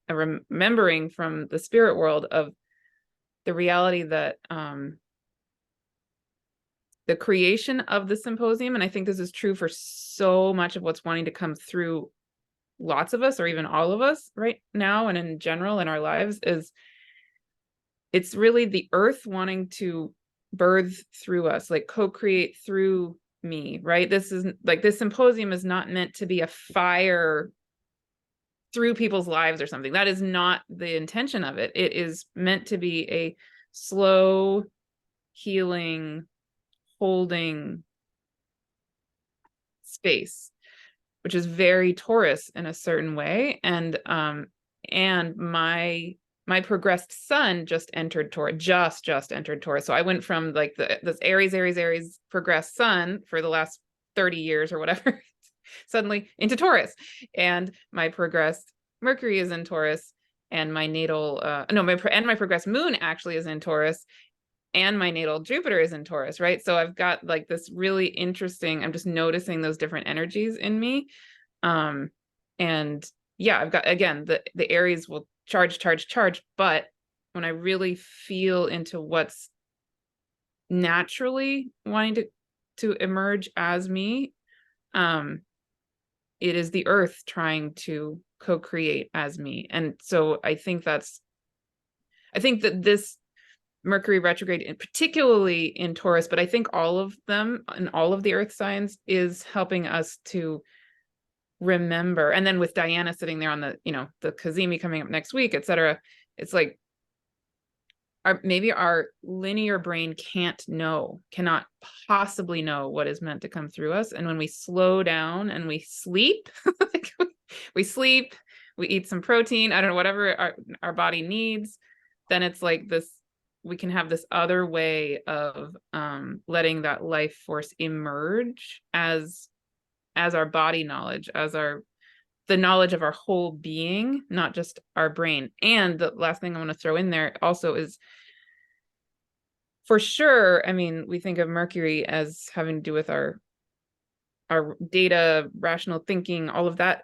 Speaker 3: from the spirit world of the reality that the creation of the symposium, and I think this is true for so much of what's wanting to come through lots of us, or even all of us right now and in general in our lives, is it's really the earth wanting to birth through us, co-create through me, right? This symposium is not meant to be a fire through people's lives or something. That is not the intention of it. It is meant to be a slow, healing, holding space which is very Taurus in a certain way. And my progressed sun just entered Taurus, just entered Taurus. So I went from like this Aries progressed sun for the last 30 years or whatever, suddenly into Taurus. And my progressed Mercury is in Taurus, and my natal, my progressed moon actually is in Taurus, and my natal Jupiter is in Taurus, right? So I've got like this really interesting, I'm just noticing those different energies in me. And yeah, I've got, again, the Aries will charge, but when I really feel into what's naturally wanting to emerge as me, it is the earth trying to co-create as me. And so I think that this Mercury retrograde, and particularly in Taurus, but I think all of them and all of the earth signs, is helping us to remember. And then with Diana sitting there on the, the Kazemi coming up next week, etc., it's like maybe our linear brain cannot possibly know what is meant to come through us. And when we slow down and we sleep, like we sleep, we eat some protein, I don't know, whatever our body needs, then it's like this, we can have this other way of letting that life force emerge as our body knowledge, as the knowledge of our whole being, not just our brain. And the last thing I want to throw in there also is, for sure, I mean, we think of Mercury as having to do with our data, rational thinking, all of that.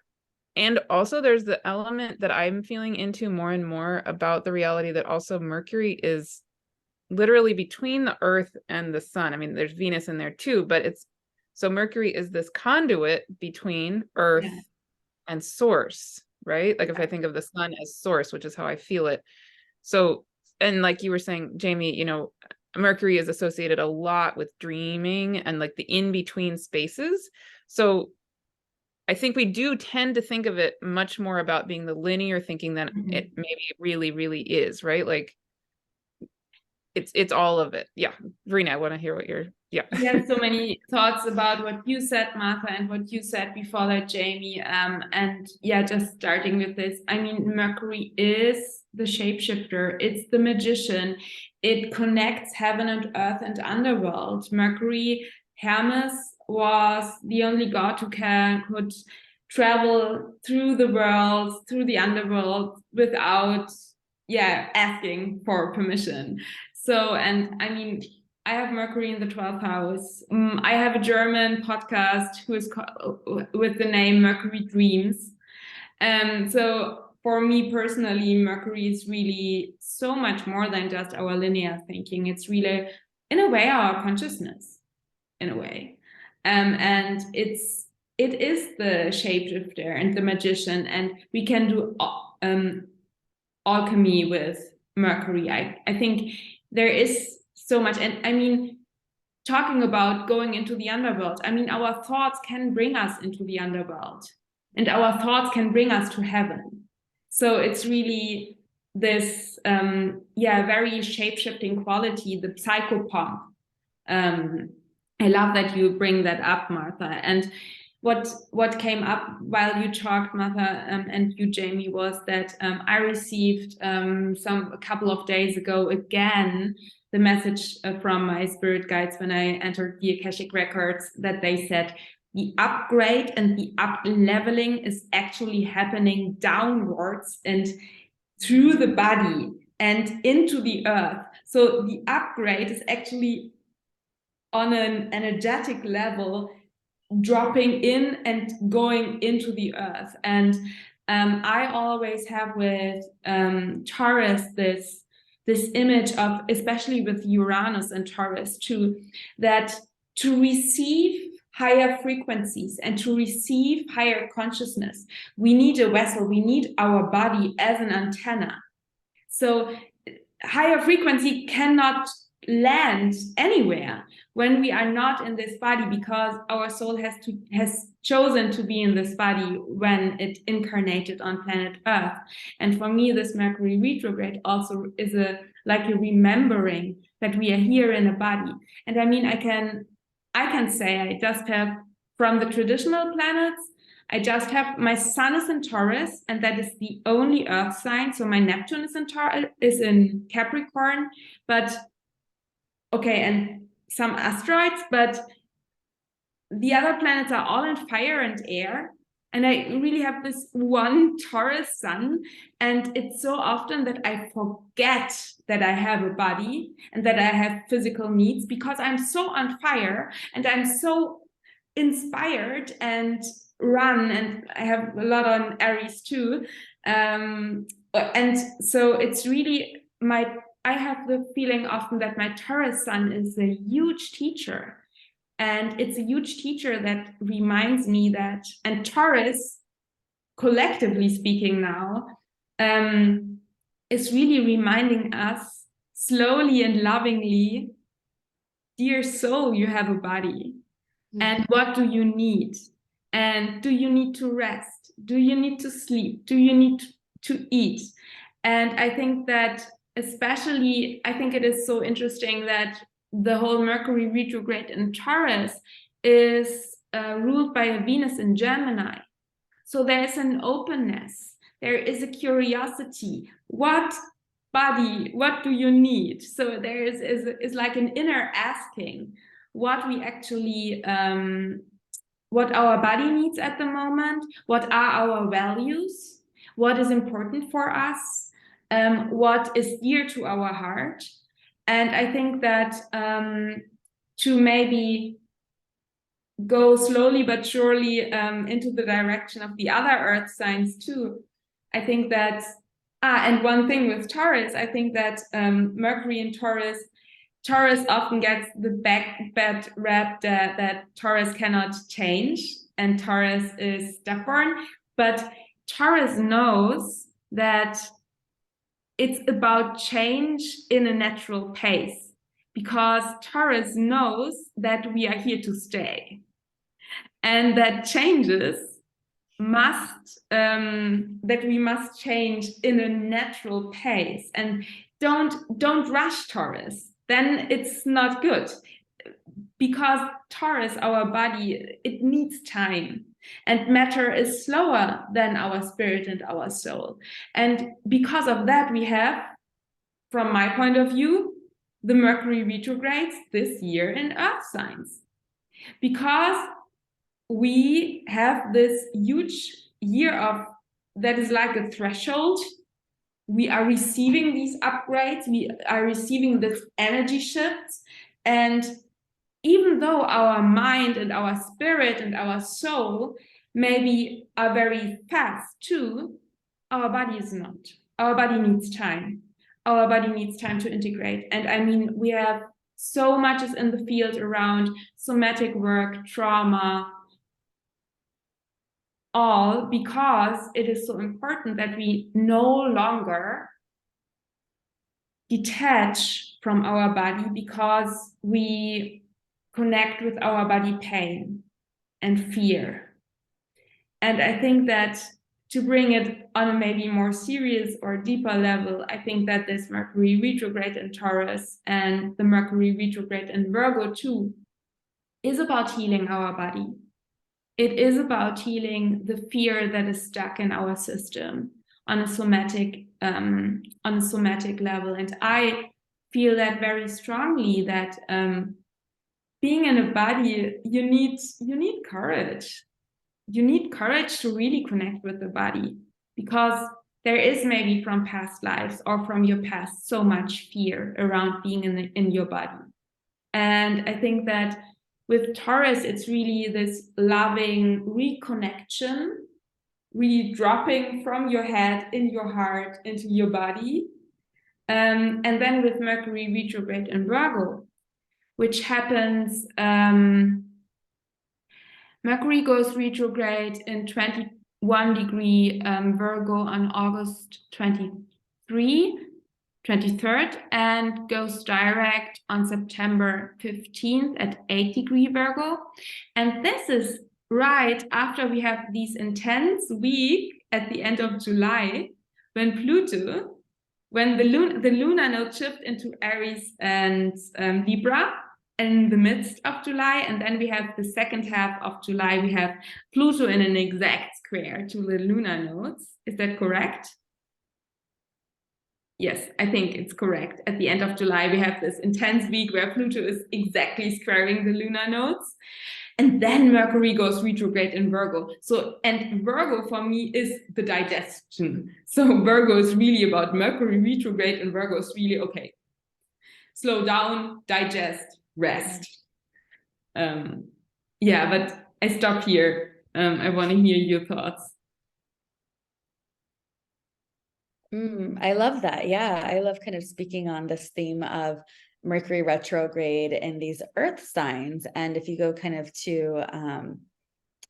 Speaker 3: And also there's the element that I'm feeling into more and more about the reality that also Mercury is literally between the earth and the sun. I mean, there's Venus in there too, but so Mercury is this conduit between earth and source, right? Like if I think of the sun as source, which is how I feel it. So, and like you were saying, Jamie, Mercury is associated a lot with dreaming and like the in-between spaces. So I think we do tend to think of it much more about being the linear thinking than it maybe really, really is, right? Like it's all of it. Yeah. Verena, I want to hear what you're,
Speaker 2: Yeah, so many thoughts about what you said, Martha, and what you said before that, Jamie. And yeah, just starting with this, I mean, Mercury is the shapeshifter. It's the magician. It connects heaven and earth and underworld. Mercury, Hermes, was the only god who could travel through the world, through the underworld, without asking for permission. So, and I mean, I have Mercury in the 12th house. I have a German podcast who is with the name Mercury Dreams. So for me personally, Mercury is really so much more than just our linear thinking. It's really, in a way, our consciousness, in a way. And it is the shapeshifter and the magician, and we can do alchemy with Mercury. I think there is so much. And I mean, talking about going into the underworld, I mean, our thoughts can bring us into the underworld, and our thoughts can bring us to heaven. So it's really this, very shape-shifting quality, the psychopomp. I love that you bring that up, Martha. And what came up while you talked, Martha, and you, Jamie, was that I received a couple of days ago again the message from my spirit guides when I entered the Akashic records, that they said the upgrade and the up-leveling is actually happening downwards and through the body and into the earth. So the upgrade is actually on an energetic level, dropping in and going into the earth. And I always have with Taurus this image of, especially with Uranus and Taurus too, that to receive higher frequencies and to receive higher consciousness, we need a vessel, we need our body as an antenna. So higher frequency cannot land anywhere when we are not in this body, because our soul has chosen to be in this body when it incarnated on planet Earth. And for me, this Mercury retrograde also is a remembering that we are here in a body. And I mean, I can say, I just have, from the traditional planets, I just have, my sun is in Taurus, and that is the only earth sign. So my Neptune is in Capricorn, but okay, and some asteroids, but the other planets are all in fire and air. And I really have this one Taurus sun, and it's so often that I forget that I have a body and that I have physical needs, because I'm so on fire and I'm so inspired and run, and I have a lot on Aries too. And so it's really I have the feeling often that my Taurus sun is a huge teacher. And it's a huge teacher that reminds me that, and Taurus, collectively speaking now, is really reminding us slowly and lovingly, dear soul, you have a body. And what do you need? And do you need to rest? Do you need to sleep? Do you need to eat? And I think that especially, I think it is so interesting that the whole Mercury retrograde in Taurus is ruled by a Venus in Gemini. So there is an openness, there is a curiosity. What body, what do you need? So there is like an inner asking what we actually, what our body needs at the moment, what are our values, what is important for us, what is dear to our heart. And I think that to maybe go slowly but surely into the direction of the other earth signs too, I think that, and one thing with Taurus, I think that Mercury in Taurus often gets the bad rap that Taurus cannot change, and Taurus is stubborn, but Taurus knows that it's about change in a natural pace, because Taurus knows that we are here to stay, and that changes that we must change in a natural pace. And don't rush Taurus, then it's not good, because Taurus, our body, it needs time, and matter is slower than our spirit and our soul. And because of that, we have, from my point of view, the Mercury retrogrades this year in earth signs, because we have this huge year of, that is like a threshold. We are receiving these upgrades, we are receiving this energy shifts, and even though our mind and our spirit and our soul maybe are very fast too, our body is not. Our body needs time. Our body needs time to integrate. And I mean, we have so much is in the field around somatic work, trauma, all because it is so important that we no longer detach from our body, because we connect with our body pain and fear. And I think that to bring it on a maybe more serious or deeper level, I think that this Mercury retrograde in Taurus and the Mercury retrograde in Virgo too is about healing our body. It is about healing the fear that is stuck in our system on a somatic level. And I feel that very strongly, that being in a body, you need courage. You need courage to really connect with the body, because there is maybe from past lives or from your past so much fear around being in your body. And I think that with Taurus, it's really this loving reconnection, really dropping from your head in your heart into your body. And then with Mercury retrograde in Virgo, which happens, Mercury goes retrograde in 21 degree Virgo on August 23rd, and goes direct on September 15th at 8 degree Virgo. And this is right after we have these intense week at the end of July, when Pluto, when the lunar node shift into Aries and Libra in the midst of July, and then we have the second half of July, we have Pluto in an exact square to the lunar nodes. Is that correct? Yes, I think it's correct. At the end of July, we have this intense week where Pluto is exactly squaring the lunar nodes. And then Mercury goes retrograde in Virgo. So, and Virgo for me is the digestion. So Virgo is really about Mercury retrograde, and Virgo is really, okay, slow down, digest, rest. Yeah, but I stop here. I want to hear your thoughts.
Speaker 1: I love that. Yeah, I love kind of speaking on this theme of Mercury retrograde and these earth signs. And if you go kind of to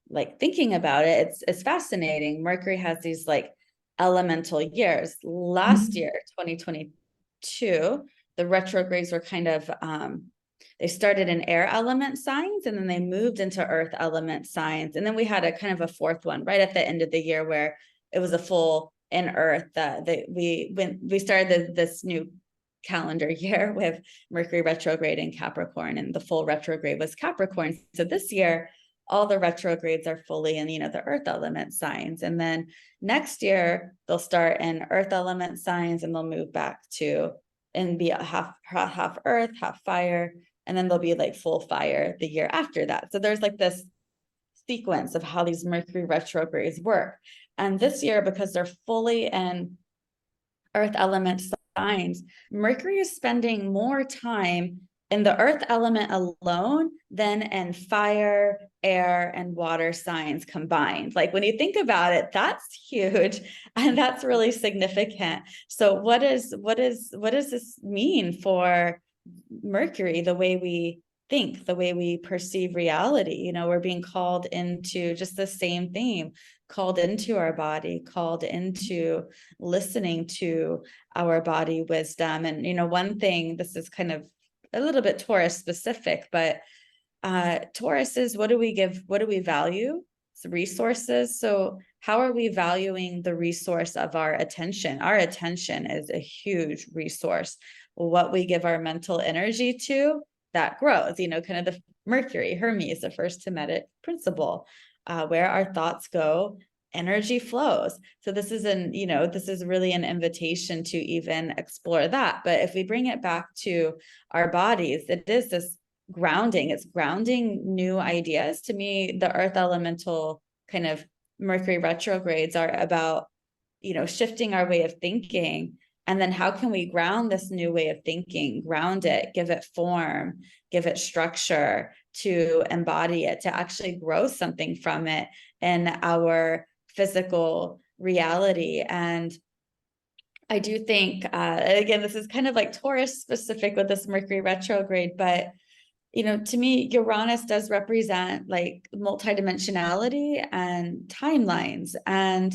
Speaker 1: like thinking about it, it's fascinating. Mercury has these like elemental years. Last year, 2022, the retrogrades were kind of they started in air element signs, and then they moved into earth element signs. And then we had a kind of a fourth one right at the end of the year where it was a full in earth that we started this new calendar year with Mercury retrograde in Capricorn, and the full retrograde was Capricorn. So this year, all the retrogrades are fully in, the earth element signs. And then next year, they'll start in earth element signs, and they'll move back to and be half earth, half fire. And then they'll be like full fire the year after that. So there's like this sequence of how these Mercury retrogrades work. And this year, because they're fully in earth element signs, Mercury is spending more time in the earth element alone than in fire, air, and water signs combined. Like when you think about it, that's huge, and that's really significant. So what does this mean for Mercury, the way we think, the way we perceive reality? We're being called into just the same theme, called into our body, called into listening to our body wisdom. And one thing, this is kind of a little bit Taurus specific, but Taurus is, what do we value? It's resources. So how are we valuing the resource of our attention? Our attention is a huge resource. What we give our mental energy to, that grows, kind of the Mercury, Hermes, the first Hermetic principle, where our thoughts go, energy flows. So this is this is really an invitation to even explore that. But if we bring it back to our bodies, it is this grounding. It's grounding new ideas. To me, the earth elemental kind of Mercury retrogrades are about, shifting our way of thinking. And then how can we ground this new way of thinking, ground it, give it form, give it structure, to embody it, to actually grow something from it in our physical reality. And I do think, again, this is kind of like Taurus specific with this Mercury retrograde, but to me, Uranus does represent like multidimensionality and timelines. And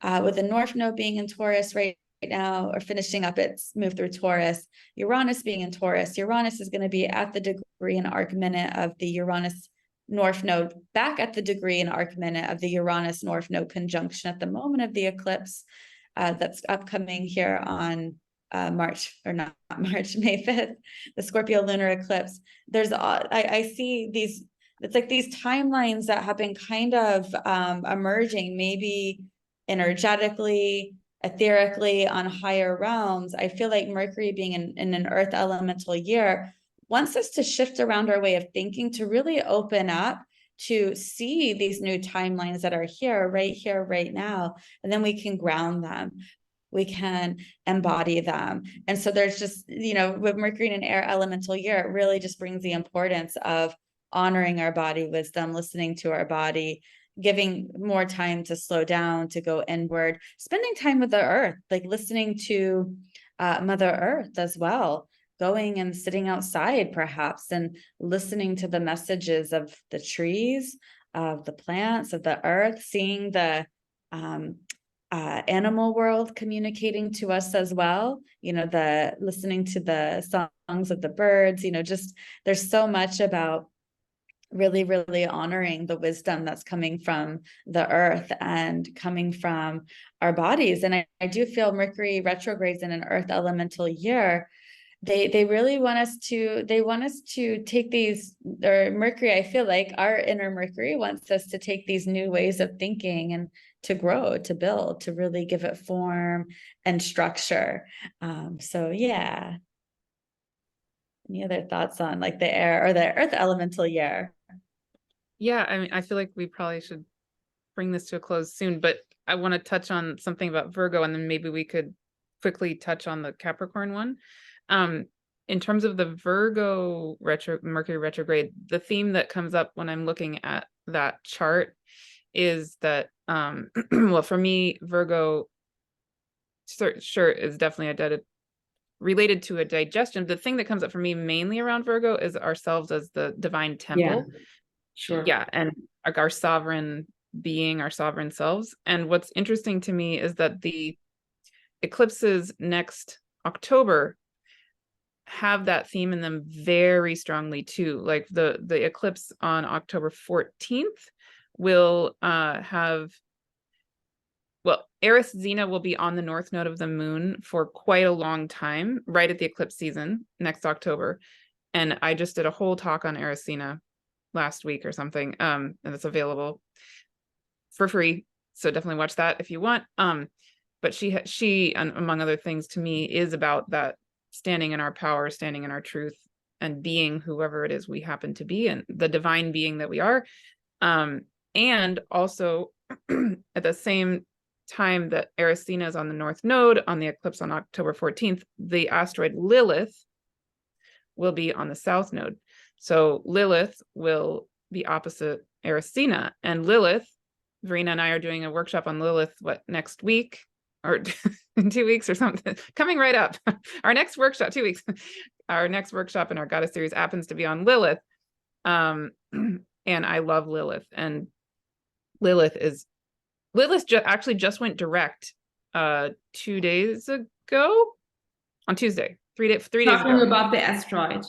Speaker 1: with the North Node being in Taurus right now, or finishing up its move through Taurus, Uranus being in Taurus, Uranus is going to be at the degree and arc minute of the Uranus North Node, back at the degree and arc minute of the Uranus North Node conjunction at the moment of the eclipse that's upcoming here on May 5th, the Scorpio lunar eclipse. I see these, it's like these timelines that have been kind of emerging, maybe energetically, etherically, on higher realms. I feel like Mercury being in an earth elemental year wants us to shift around our way of thinking, to really open up, to see these new timelines that are here, right now, and then we can ground them. We can embody them. And so there's just, with Mercury in an air elemental year, it really just brings the importance of honoring our body wisdom, listening to our body, giving more time to slow down, to go inward, spending time with the earth, like listening to Mother Earth as well, going and sitting outside perhaps and listening to the messages of the trees, of the plants, of the earth, seeing the animal world communicating to us as well, the listening to the songs of the birds, just there's so much about really, really honoring the wisdom that's coming from the earth and coming from our bodies. And I do feel Mercury retrogrades in an earth elemental year they really want us to take these, or Mercury, I feel like our inner Mercury wants us to take these new ways of thinking and to grow, to build, to really give it form and structure. So yeah. Any other thoughts on like the air or the earth elemental year?
Speaker 3: Yeah, I mean, I feel like we probably should bring this to a close soon, but I want to touch on something about Virgo, and then maybe we could quickly touch on the Capricorn one. In terms of the Virgo Mercury retrograde, the theme that comes up when I'm looking at that chart is that, well, for me, Virgo sure is definitely related to a digestion. The thing that comes up for me mainly around Virgo is ourselves as the divine temple.
Speaker 2: Sure.
Speaker 3: Yeah, and like our sovereign being, our sovereign selves. And what's interesting to me is that the eclipses next October have that theme in them very strongly too. Like the eclipse on October 14th will have, well, Eris Xena will be on the north node of the moon for quite a long time, right at the eclipse season next October. And I just did a whole talk on Eris Xena last week or something, and it's available for free, so definitely watch that if you want. But she among other things, to me, is about that standing in our power, standing in our truth, and being whoever it is we happen to be, and the divine being that we are. And also at the same time that Eris Xena is on the north node on the eclipse on October 14th, the asteroid Lilith will be on the south node. So Lilith will be opposite Eris Xena, and Lilith, Verena and I are doing a workshop on Lilith, next week, or in 2 weeks or something, coming right up. Our next workshop, 2 weeks, our next workshop in our Goddess series happens to be on Lilith. And I love Lilith, and Lilith actually just went direct 2 days ago, on Tuesday, 3 days ago.
Speaker 2: Talking about the asteroid.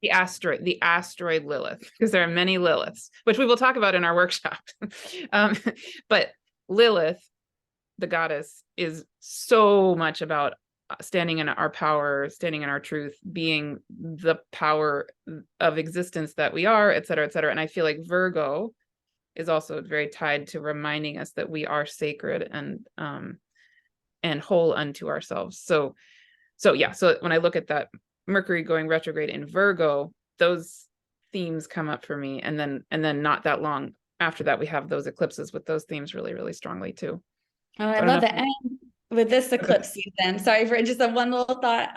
Speaker 3: The asteroid Lilith, because there are many Liliths, which we will talk about in our workshop. But Lilith, the goddess, is so much about standing in our power, standing in our truth, being the power of existence that we are, et cetera, et cetera. And I feel like Virgo is also very tied to reminding us that we are sacred and whole unto ourselves. So yeah, so when I look at that Mercury going retrograde in Virgo, those themes come up for me, and then not that long after that we have those eclipses with those themes really, really strongly too.
Speaker 1: Oh, I love it. And with this eclipse season, sorry for just a one little thought,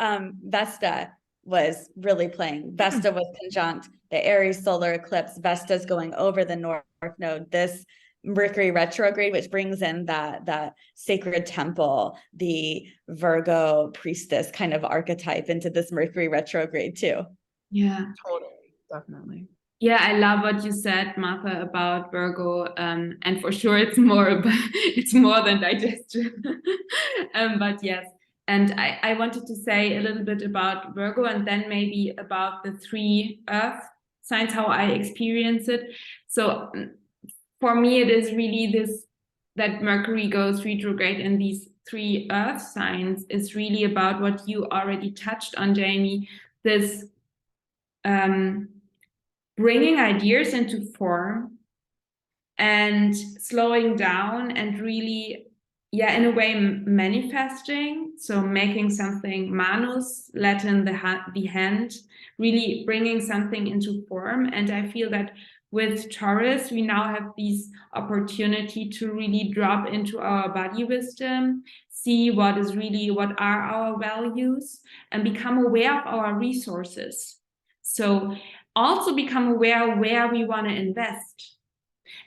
Speaker 1: Vesta was really playing. Vesta was conjunct the Aries solar eclipse. Vesta's going over the north node. This Mercury retrograde, which brings in that sacred temple, the Virgo priestess kind of archetype into this Mercury retrograde too.
Speaker 2: Yeah,
Speaker 3: Totally, definitely.
Speaker 2: Yeah, I love what you said, Martha, about Virgo, and for sure it's more than digestion. But yes, and I wanted to say a little bit about Virgo, and then maybe about the 3 earth signs, how I experience it. So for me, it is really this, that Mercury goes retrograde in these 3 earth signs is really about what you already touched on, Jamie, this bringing ideas into form and slowing down and really, yeah, in a way manifesting. So making something, manus, Latin, the hand, really bringing something into form. And I feel that with Taurus, we now have this opportunity to really drop into our body wisdom, see what are our values, and become aware of our resources. So also become aware where we want to invest,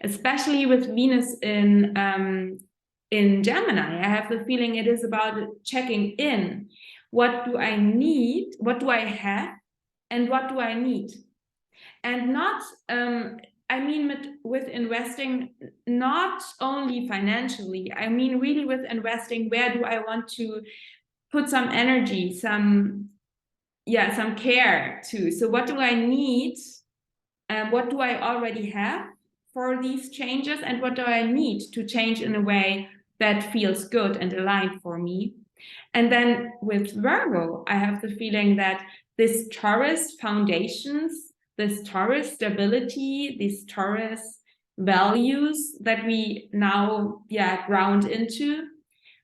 Speaker 2: especially with Venus in Gemini. I have the feeling it is about checking in. What do I need? What do I have? And what do I need? And not, I mean, with investing, not only financially, I mean, really with investing, where do I want to put some energy, some care to? So what do I need? What do I already have for these changes? And what do I need to change in a way that feels good and aligned for me? And then with Virgo, I have the feeling that this Taurus foundations, this Taurus stability, these Taurus values that we now ground into,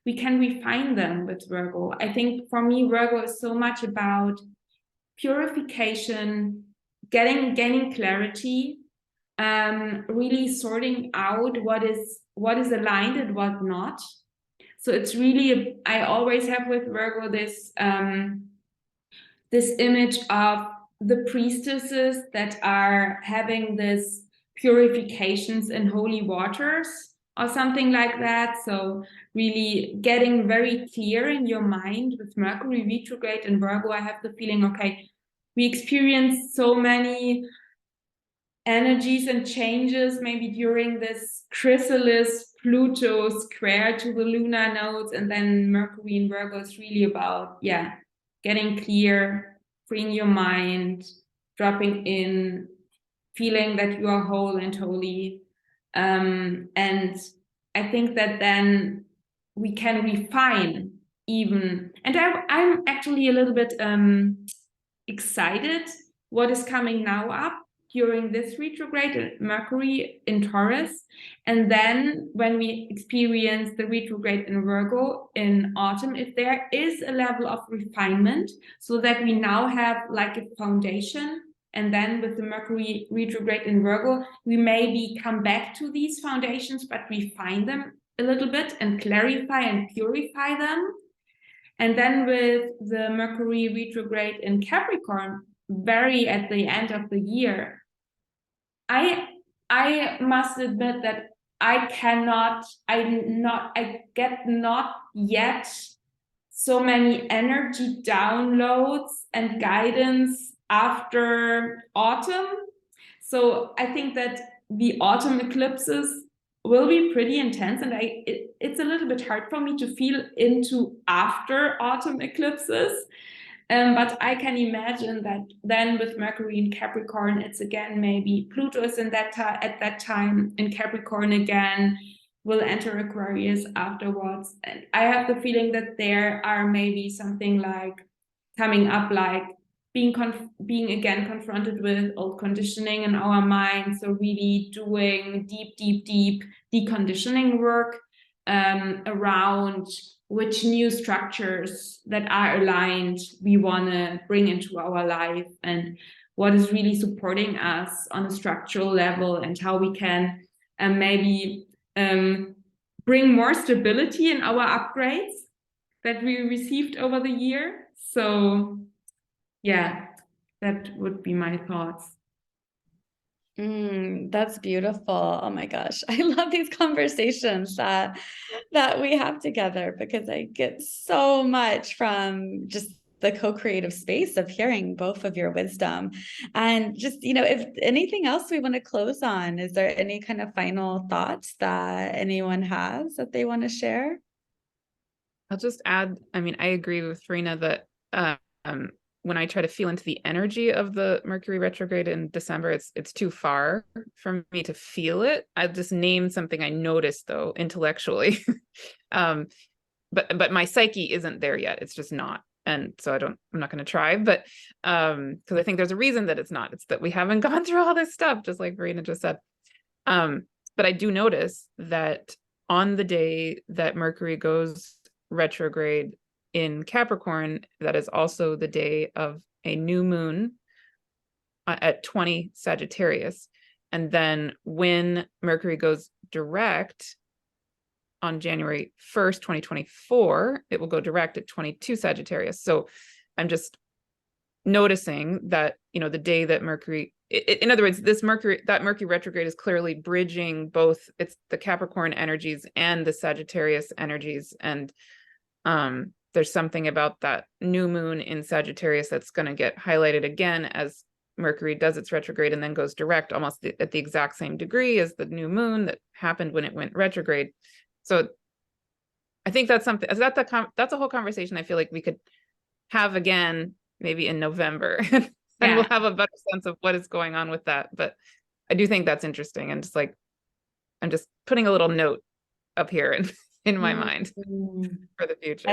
Speaker 2: we can refine them with Virgo. I think for me, Virgo is so much about purification, gaining clarity, really sorting out what is aligned and what not. So it's really, I always have with Virgo this this image of the priestesses that are having this purifications in holy waters or something like that. So really getting very clear in your mind with Mercury retrograde in Virgo. I have the feeling, okay, we experience so many energies and changes maybe during this chrysalis Pluto square to the lunar nodes, and then Mercury in Virgo is really about getting clear, freeing your mind, dropping in, feeling that you are whole and holy, and I think that then we can refine even, and I'm actually a little bit excited what is coming now up during this retrograde, Mercury in Taurus. And then when we experience the retrograde in Virgo in autumn, if there is a level of refinement, so that we now have like a foundation, and then with the Mercury retrograde in Virgo, we maybe come back to these foundations, but refine them a little bit and clarify and purify them. And then with the Mercury retrograde in Capricorn, very at the end of the year, I must admit that I get not yet so many energy downloads and guidance after autumn. So I think that the autumn eclipses will be pretty intense, and it's a little bit hard for me to feel into after autumn eclipses. But I can imagine that then with Mercury in Capricorn, it's again maybe Pluto is in that at that time in Capricorn again, will enter Aquarius afterwards. And I have the feeling that there are maybe something like coming up, like being again confronted with old conditioning in our mind. So really doing deep deconditioning work around which new structures that are aligned we want to bring into our life, and what is really supporting us on a structural level, and how we can maybe bring more stability in our upgrades that we received over the year. So yeah, that would be my thoughts.
Speaker 1: That's beautiful. Oh my gosh. I love these conversations that we have together, because I get so much from just the co-creative space of hearing both of your wisdom. And just, if anything else we want to close on, is there any kind of final thoughts that anyone has that they want to share?
Speaker 3: I'll just add, I mean, I agree with Verena that when I try to feel into the energy of the Mercury retrograde in December, it's too far for me to feel it. I'll just name something I noticed though, intellectually. But my psyche isn't there yet. It's just not. And so I'm not going to try, but because I think there's a reason that it's not. It's that we haven't gone through all this stuff, just like Verena just said. But I do notice that on the day that Mercury goes retrograde in Capricorn, that is also the day of a new moon at 20 Sagittarius. And then when Mercury goes direct on January 1st, 2024, it will go direct at 22 Sagittarius. So I'm just noticing that, the day that Mercury, in other words, that Mercury retrograde is clearly bridging both the Capricorn energies and the Sagittarius energies. And there's something about that new moon in Sagittarius that's going to get highlighted again as Mercury does its retrograde and then goes direct almost at the exact same degree as the new moon that happened when it went retrograde. So I think that's something, that's a whole conversation I feel like we could have again, maybe in November, and we'll have a better sense of what is going on with that. But I do think that's interesting. And just like, I'm just putting a little note up here in my mind for the future.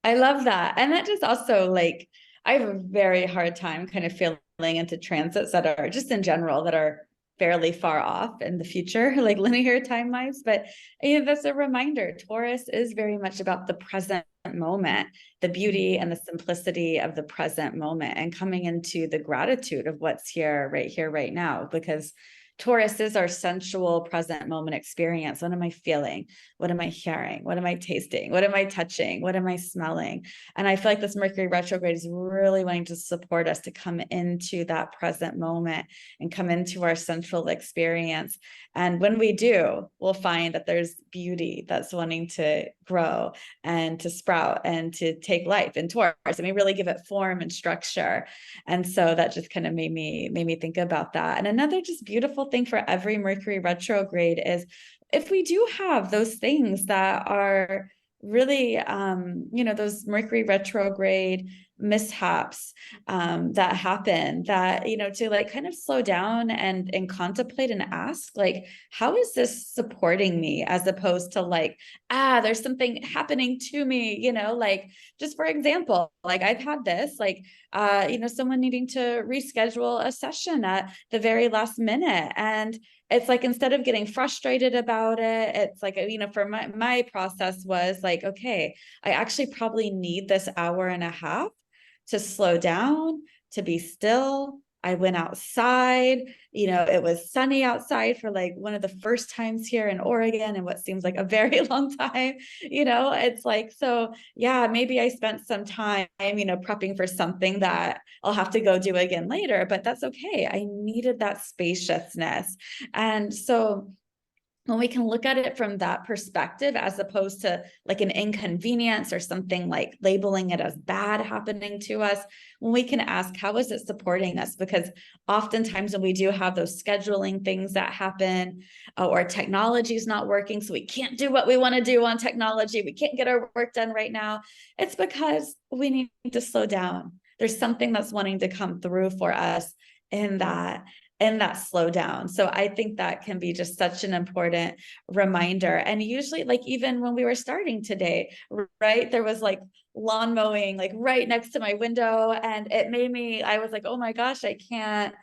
Speaker 1: I love that. And that just also like, I have a very hard time kind of feeling into transits that are just in general that are fairly far off in the future, like linear timelines. But that's a reminder. Taurus is very much about the present moment, the beauty and the simplicity of the present moment, and coming into the gratitude of what's here, right now, because Taurus is our sensual present moment experience. What am I feeling? What am I hearing? What am I tasting? What am I touching? What am I smelling? And I feel like this Mercury retrograde is really wanting to support us to come into that present moment and come into our sensual experience. And when we do, we'll find that there's beauty that's wanting to grow and to sprout and to take life in Taurus. I mean, really give it form and structure. And so that just kind of made me think about that. And another just beautiful thing for every Mercury retrograde is if we do have those things that are really, those Mercury retrograde mishaps that happen, that, to like kind of slow down and contemplate and ask, like, how is this supporting me, as opposed to like, there's something happening to me, like, just for example, like I've had this, like, someone needing to reschedule a session at the very last minute. And it's like, instead of getting frustrated about it, it's like, for my process was like, okay, I actually probably need this hour and a half to slow down, to be still. I went outside, it was sunny outside for like one of the first times here in Oregon in what seems like a very long time, it's like, so yeah, maybe I spent some time, prepping for something that I'll have to go do again later, but that's okay. I needed that spaciousness. And so when we can look at it from that perspective, as opposed to like an inconvenience or something like labeling it as bad happening to us, when we can ask, how is it supporting us? Because oftentimes when we do have those scheduling things that happen, or technology is not working, so we can't do what we want to do on technology, we can't get our work done right now, it's because we need to slow down. There's something that's wanting to come through for us in that slowdown. So I think that can be just such an important reminder. And usually, like, even when we were starting today, right, there was like lawn mowing like right next to my window, and it made me, I was like, oh my gosh, I can't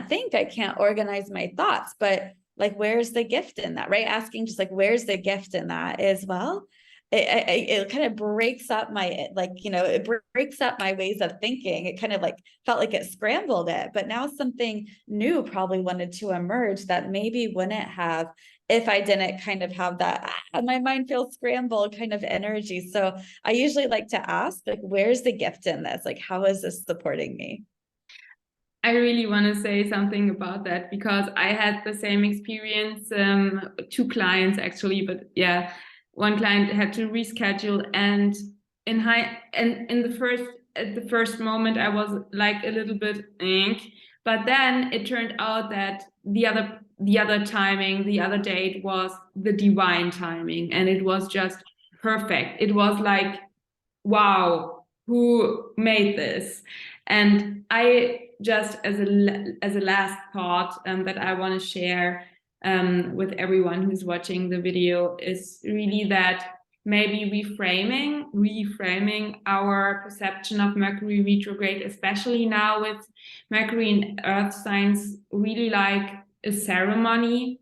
Speaker 1: think, I can't organize my thoughts. But like, where's the gift in that, right? Asking just like, where's the gift in that is, well, it kind of breaks up my, like, it breaks up my ways of thinking. It kind of like felt like it scrambled it, but now something new probably wanted to emerge that maybe wouldn't have if I didn't kind of have that, my mind feels scrambled kind of energy. So I usually like to ask, like, where's the gift in this? Like, how is this supporting me?
Speaker 2: I really want to say something about that, because I had the same experience, 2 clients actually, but yeah, one client had to reschedule, and in the first moment I was like a little bit but then it turned out that the other timing, the other date was the divine timing, and it was just perfect. It was like, wow, who made this? And I just, as a last thought that I want to share with everyone who's watching the video, is really that maybe reframing our perception of Mercury retrograde, especially now with Mercury in Earth signs, really like a ceremony,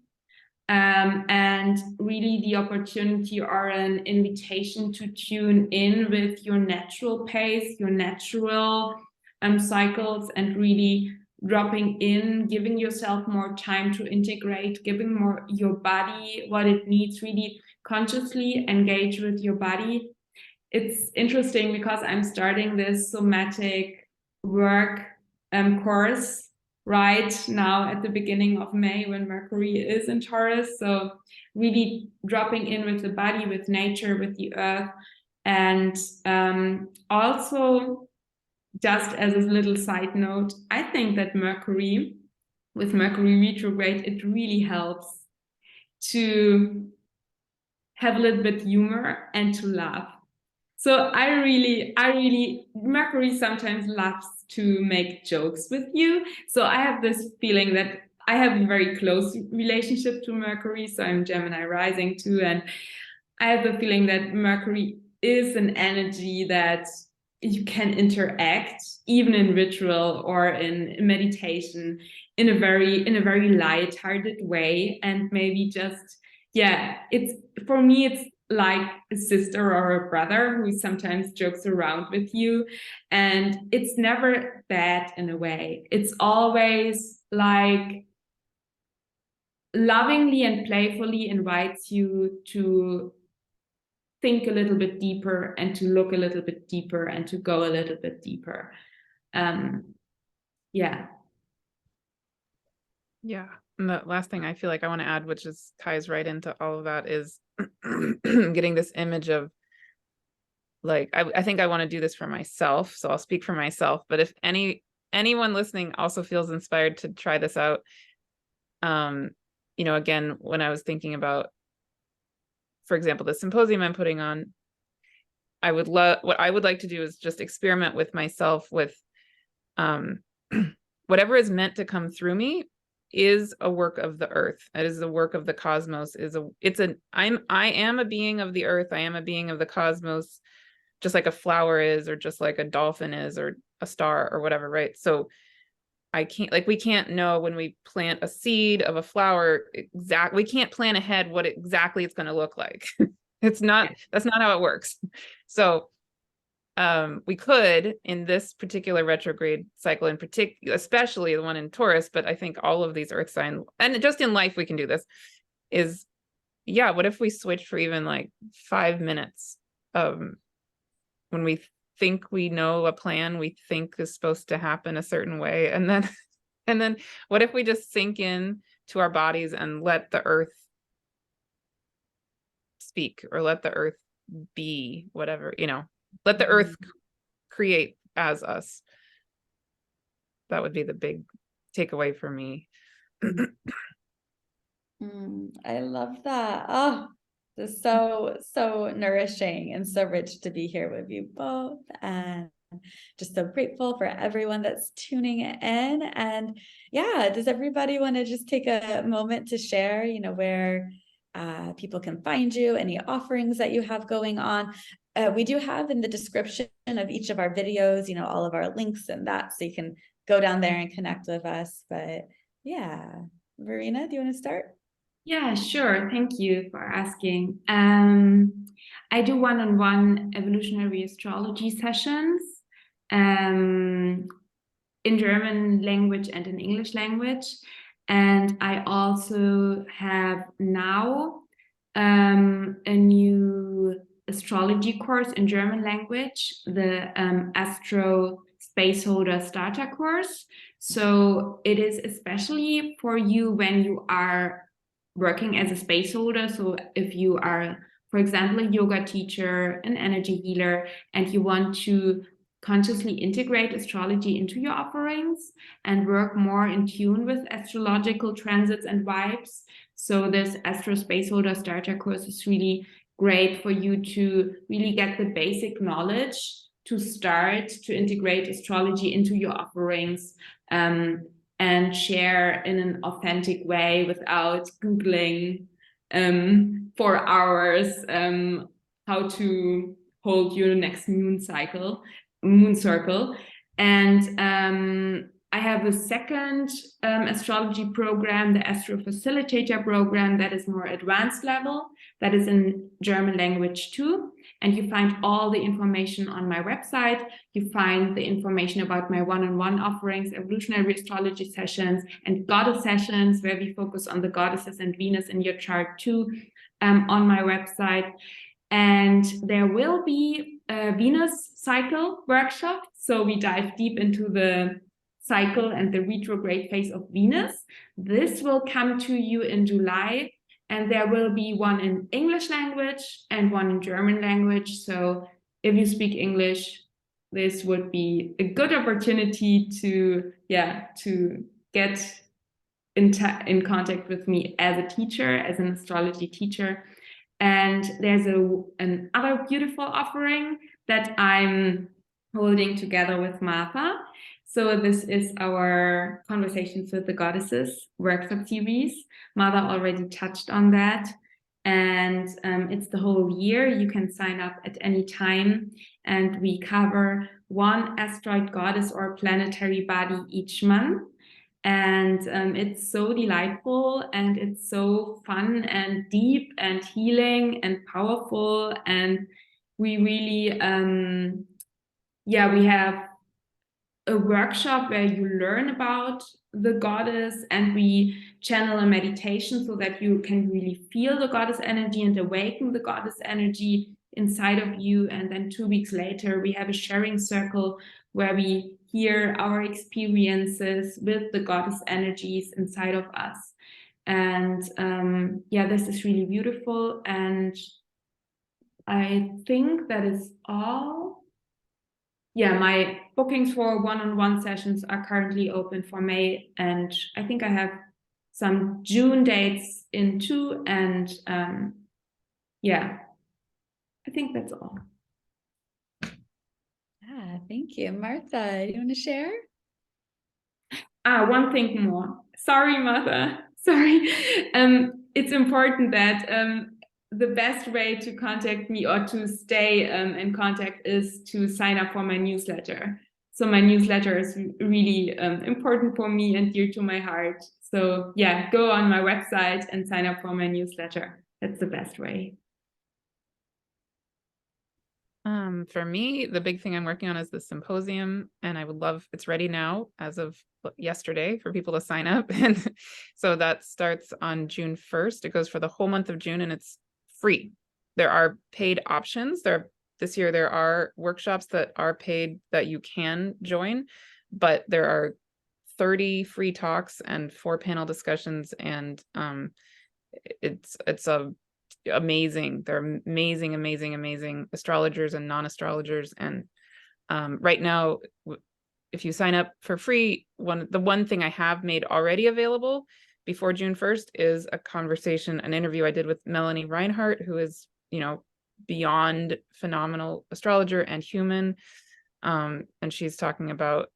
Speaker 2: and really the opportunity or an invitation to tune in with your natural pace, your natural cycles, and really dropping in, giving yourself more time to integrate, giving more your body what it needs, really consciously engage with your body. It's interesting because I'm starting this somatic work course right now at the beginning of May, when Mercury is in Taurus. So really dropping in with the body, with nature, with the earth. And also, just as a little side note, I think that with Mercury retrograde, it really helps to have a little bit humor and to laugh. So I really, Mercury sometimes loves to make jokes with you. So I have this feeling that I have a very close relationship to Mercury. So I'm Gemini rising too. And I have the feeling that Mercury is an energy that you can interact even in ritual or in meditation in a very light-hearted way, and maybe just, yeah, it's, for me, it's like a sister or a brother who sometimes jokes around with you, and it's never bad in a way. It's always like lovingly and playfully invites you to think a little bit deeper and to look a little bit deeper and to go a little bit deeper. Yeah.
Speaker 3: Yeah. And the last thing I feel like I want to add, which is ties right into all of that, is getting this image of, like, I think I want to do this for myself, so I'll speak for myself. But if anyone listening also feels inspired to try this out, you know, again, when I was thinking about, for example, the symposium I'm putting on, what I would like to do is just experiment with myself with whatever is meant to come through me is a work of the earth. It is the work of the cosmos. I am a being of the earth. I am a being of the cosmos, just like a flower is, or just like a dolphin is, or a star, or whatever, right? So we can't know when we plant a seed of a flower we can't plan ahead what exactly it's going to look like. That's not how it works. So we could, in this particular retrograde cycle in particular, especially the one in Taurus, but I think all of these earth signs, and just in life we can do this, is, yeah, what if we switch for even like 5 minutes when we think we know a plan we think is supposed to happen a certain way, and then what if we just sink in to our bodies and let the earth speak, or let the earth be whatever, you know, let the earth create as us. That would be the big takeaway for me.
Speaker 1: I love that. Oh, this is so nourishing and so rich to be here with you both, and just so grateful for everyone that's tuning in. And yeah, does everybody want to just take a moment to share, you know, where people can find you, any offerings that you have going on? We do have in the description of each of our videos, you know, all of our links and that, so you can go down there and connect with us. But yeah, Verena, do you want to start?
Speaker 2: Yeah, sure. Thank you for asking. I do one-on-one evolutionary astrology sessions in German language and in English language. And I also have now a new astrology course in German language, the Astro Spaceholder Starter course. So it is especially for you when you are working as a space holder. So if you are, for example, a yoga teacher, an energy healer, and you want to consciously integrate astrology into your offerings and work more in tune with astrological transits and vibes. So this Astro Spaceholder Starter course is really great for you to really get the basic knowledge to start to integrate astrology into your offerings, and share in an authentic way without Googling for hours how to hold your next moon circle. And I have a second astrology program, the Astro Facilitator program, that is more advanced level, that is in German language too. And you find all the information on my website. You find the information about my one-on-one offerings, evolutionary astrology sessions, and goddess sessions, where we focus on the goddesses and Venus in your chart too, on my website. And there will be a Venus cycle workshop. So we dive deep into the cycle and the retrograde phase of Venus. This will come to you in July. And there will be one in English language and one in German language. So if you speak English, this would be a good opportunity to get in contact with me as a teacher, as an astrology teacher. And there's another beautiful offering that I'm holding together with Martha. So this is our Conversations with the Goddesses workshop series. Martha already touched on that. And it's the whole year. You can sign up at any time, and we cover one asteroid, goddess, or planetary body each month. And it's so delightful, and it's so fun and deep and healing and powerful. And we really, we have a workshop where you learn about the goddess, and we channel a meditation so that you can really feel the goddess energy and awaken the goddess energy inside of you. And then 2 weeks later, we have a sharing circle where we hear our experiences with the goddess energies inside of us. And this is really beautiful. And I think that is all. Yeah, my bookings for one-on-one sessions are currently open for May, and I think I have some June dates in too. And I think that's all.
Speaker 1: Yeah, thank you. Martha, do you want to share?
Speaker 2: One thing more. Sorry, Martha. Sorry. It's important that the best way to contact me or to stay in contact is to sign up for my newsletter. So my newsletter is really important for me and dear to my heart. So yeah, go on my website and sign up for my newsletter. That's the best way.
Speaker 3: For me, the big thing I'm working on is the symposium, and I would love, it's ready now as of yesterday for people to sign up. And so that starts on June 1st. It goes for the whole month of June, and it's free. There are paid options. This year there are workshops that are paid that you can join, but there are 30 free talks and 4 panel discussions, and it's amazing. They're amazing astrologers and non-astrologers. And right now, if you sign up for free, the one thing I have made already available before June 1st is an interview I did with Melanie Reinhardt, who is, beyond phenomenal astrologer and human. And she's talking about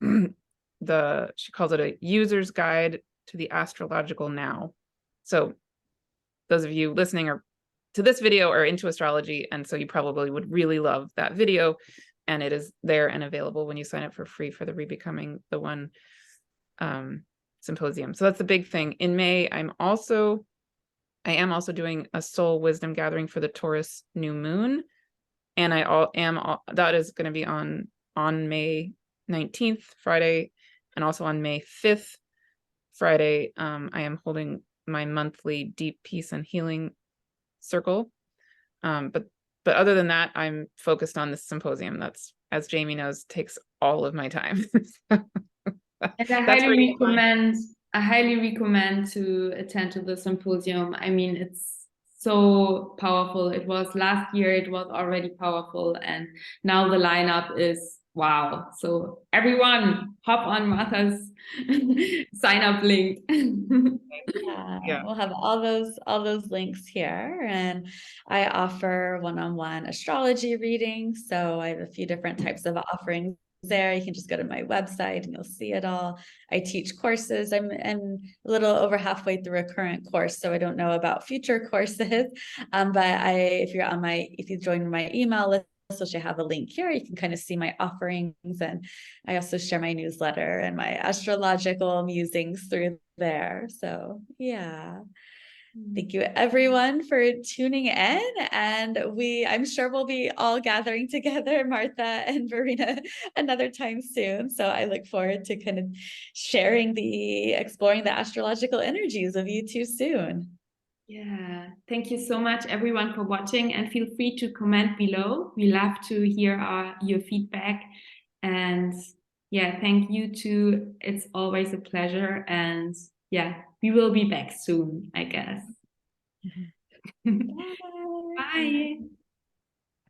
Speaker 3: she calls it a user's guide to the astrological now. So those of you listening to this video are into astrology, and so you probably would really love that video, and it is there and available when you sign up for free for the Rebecoming the One symposium. So that's the big thing. In May, I am also doing a soul wisdom gathering for the Taurus new moon, and that is going to be on May 19th, Friday, and also on May 5th, Friday. I am holding my monthly deep peace and healing circle. But other than that, I'm focused on this symposium. That's, as Jamie knows, takes all of my time.
Speaker 2: And I highly recommend to attend to the symposium. I mean, it's so powerful. It was last year, it was already powerful, and now the lineup is wow. So everyone hop on Martha's sign up link.
Speaker 1: Yeah, we'll have all those links here, and I offer one-on-one astrology readings. So I have a few different types of offerings there. You can just go to my website and you'll see it all. I teach courses. I'm a little over halfway through a current course, so I don't know about future courses. But if you join my email list, I should have a link here. You can kind of see my offerings, and I also share my newsletter and my astrological musings through there. So yeah. Thank you everyone for tuning in, and I'm sure we'll be all gathering together, Martha and Verena, another time soon. So I look forward to kind of exploring the astrological energies of you two soon.
Speaker 2: Yeah, thank you so much everyone for watching, and feel free to comment below. We love to hear your feedback, and yeah, thank you too. It's always a pleasure, and yeah, we will be back soon, I guess.
Speaker 1: Bye.
Speaker 2: Bye.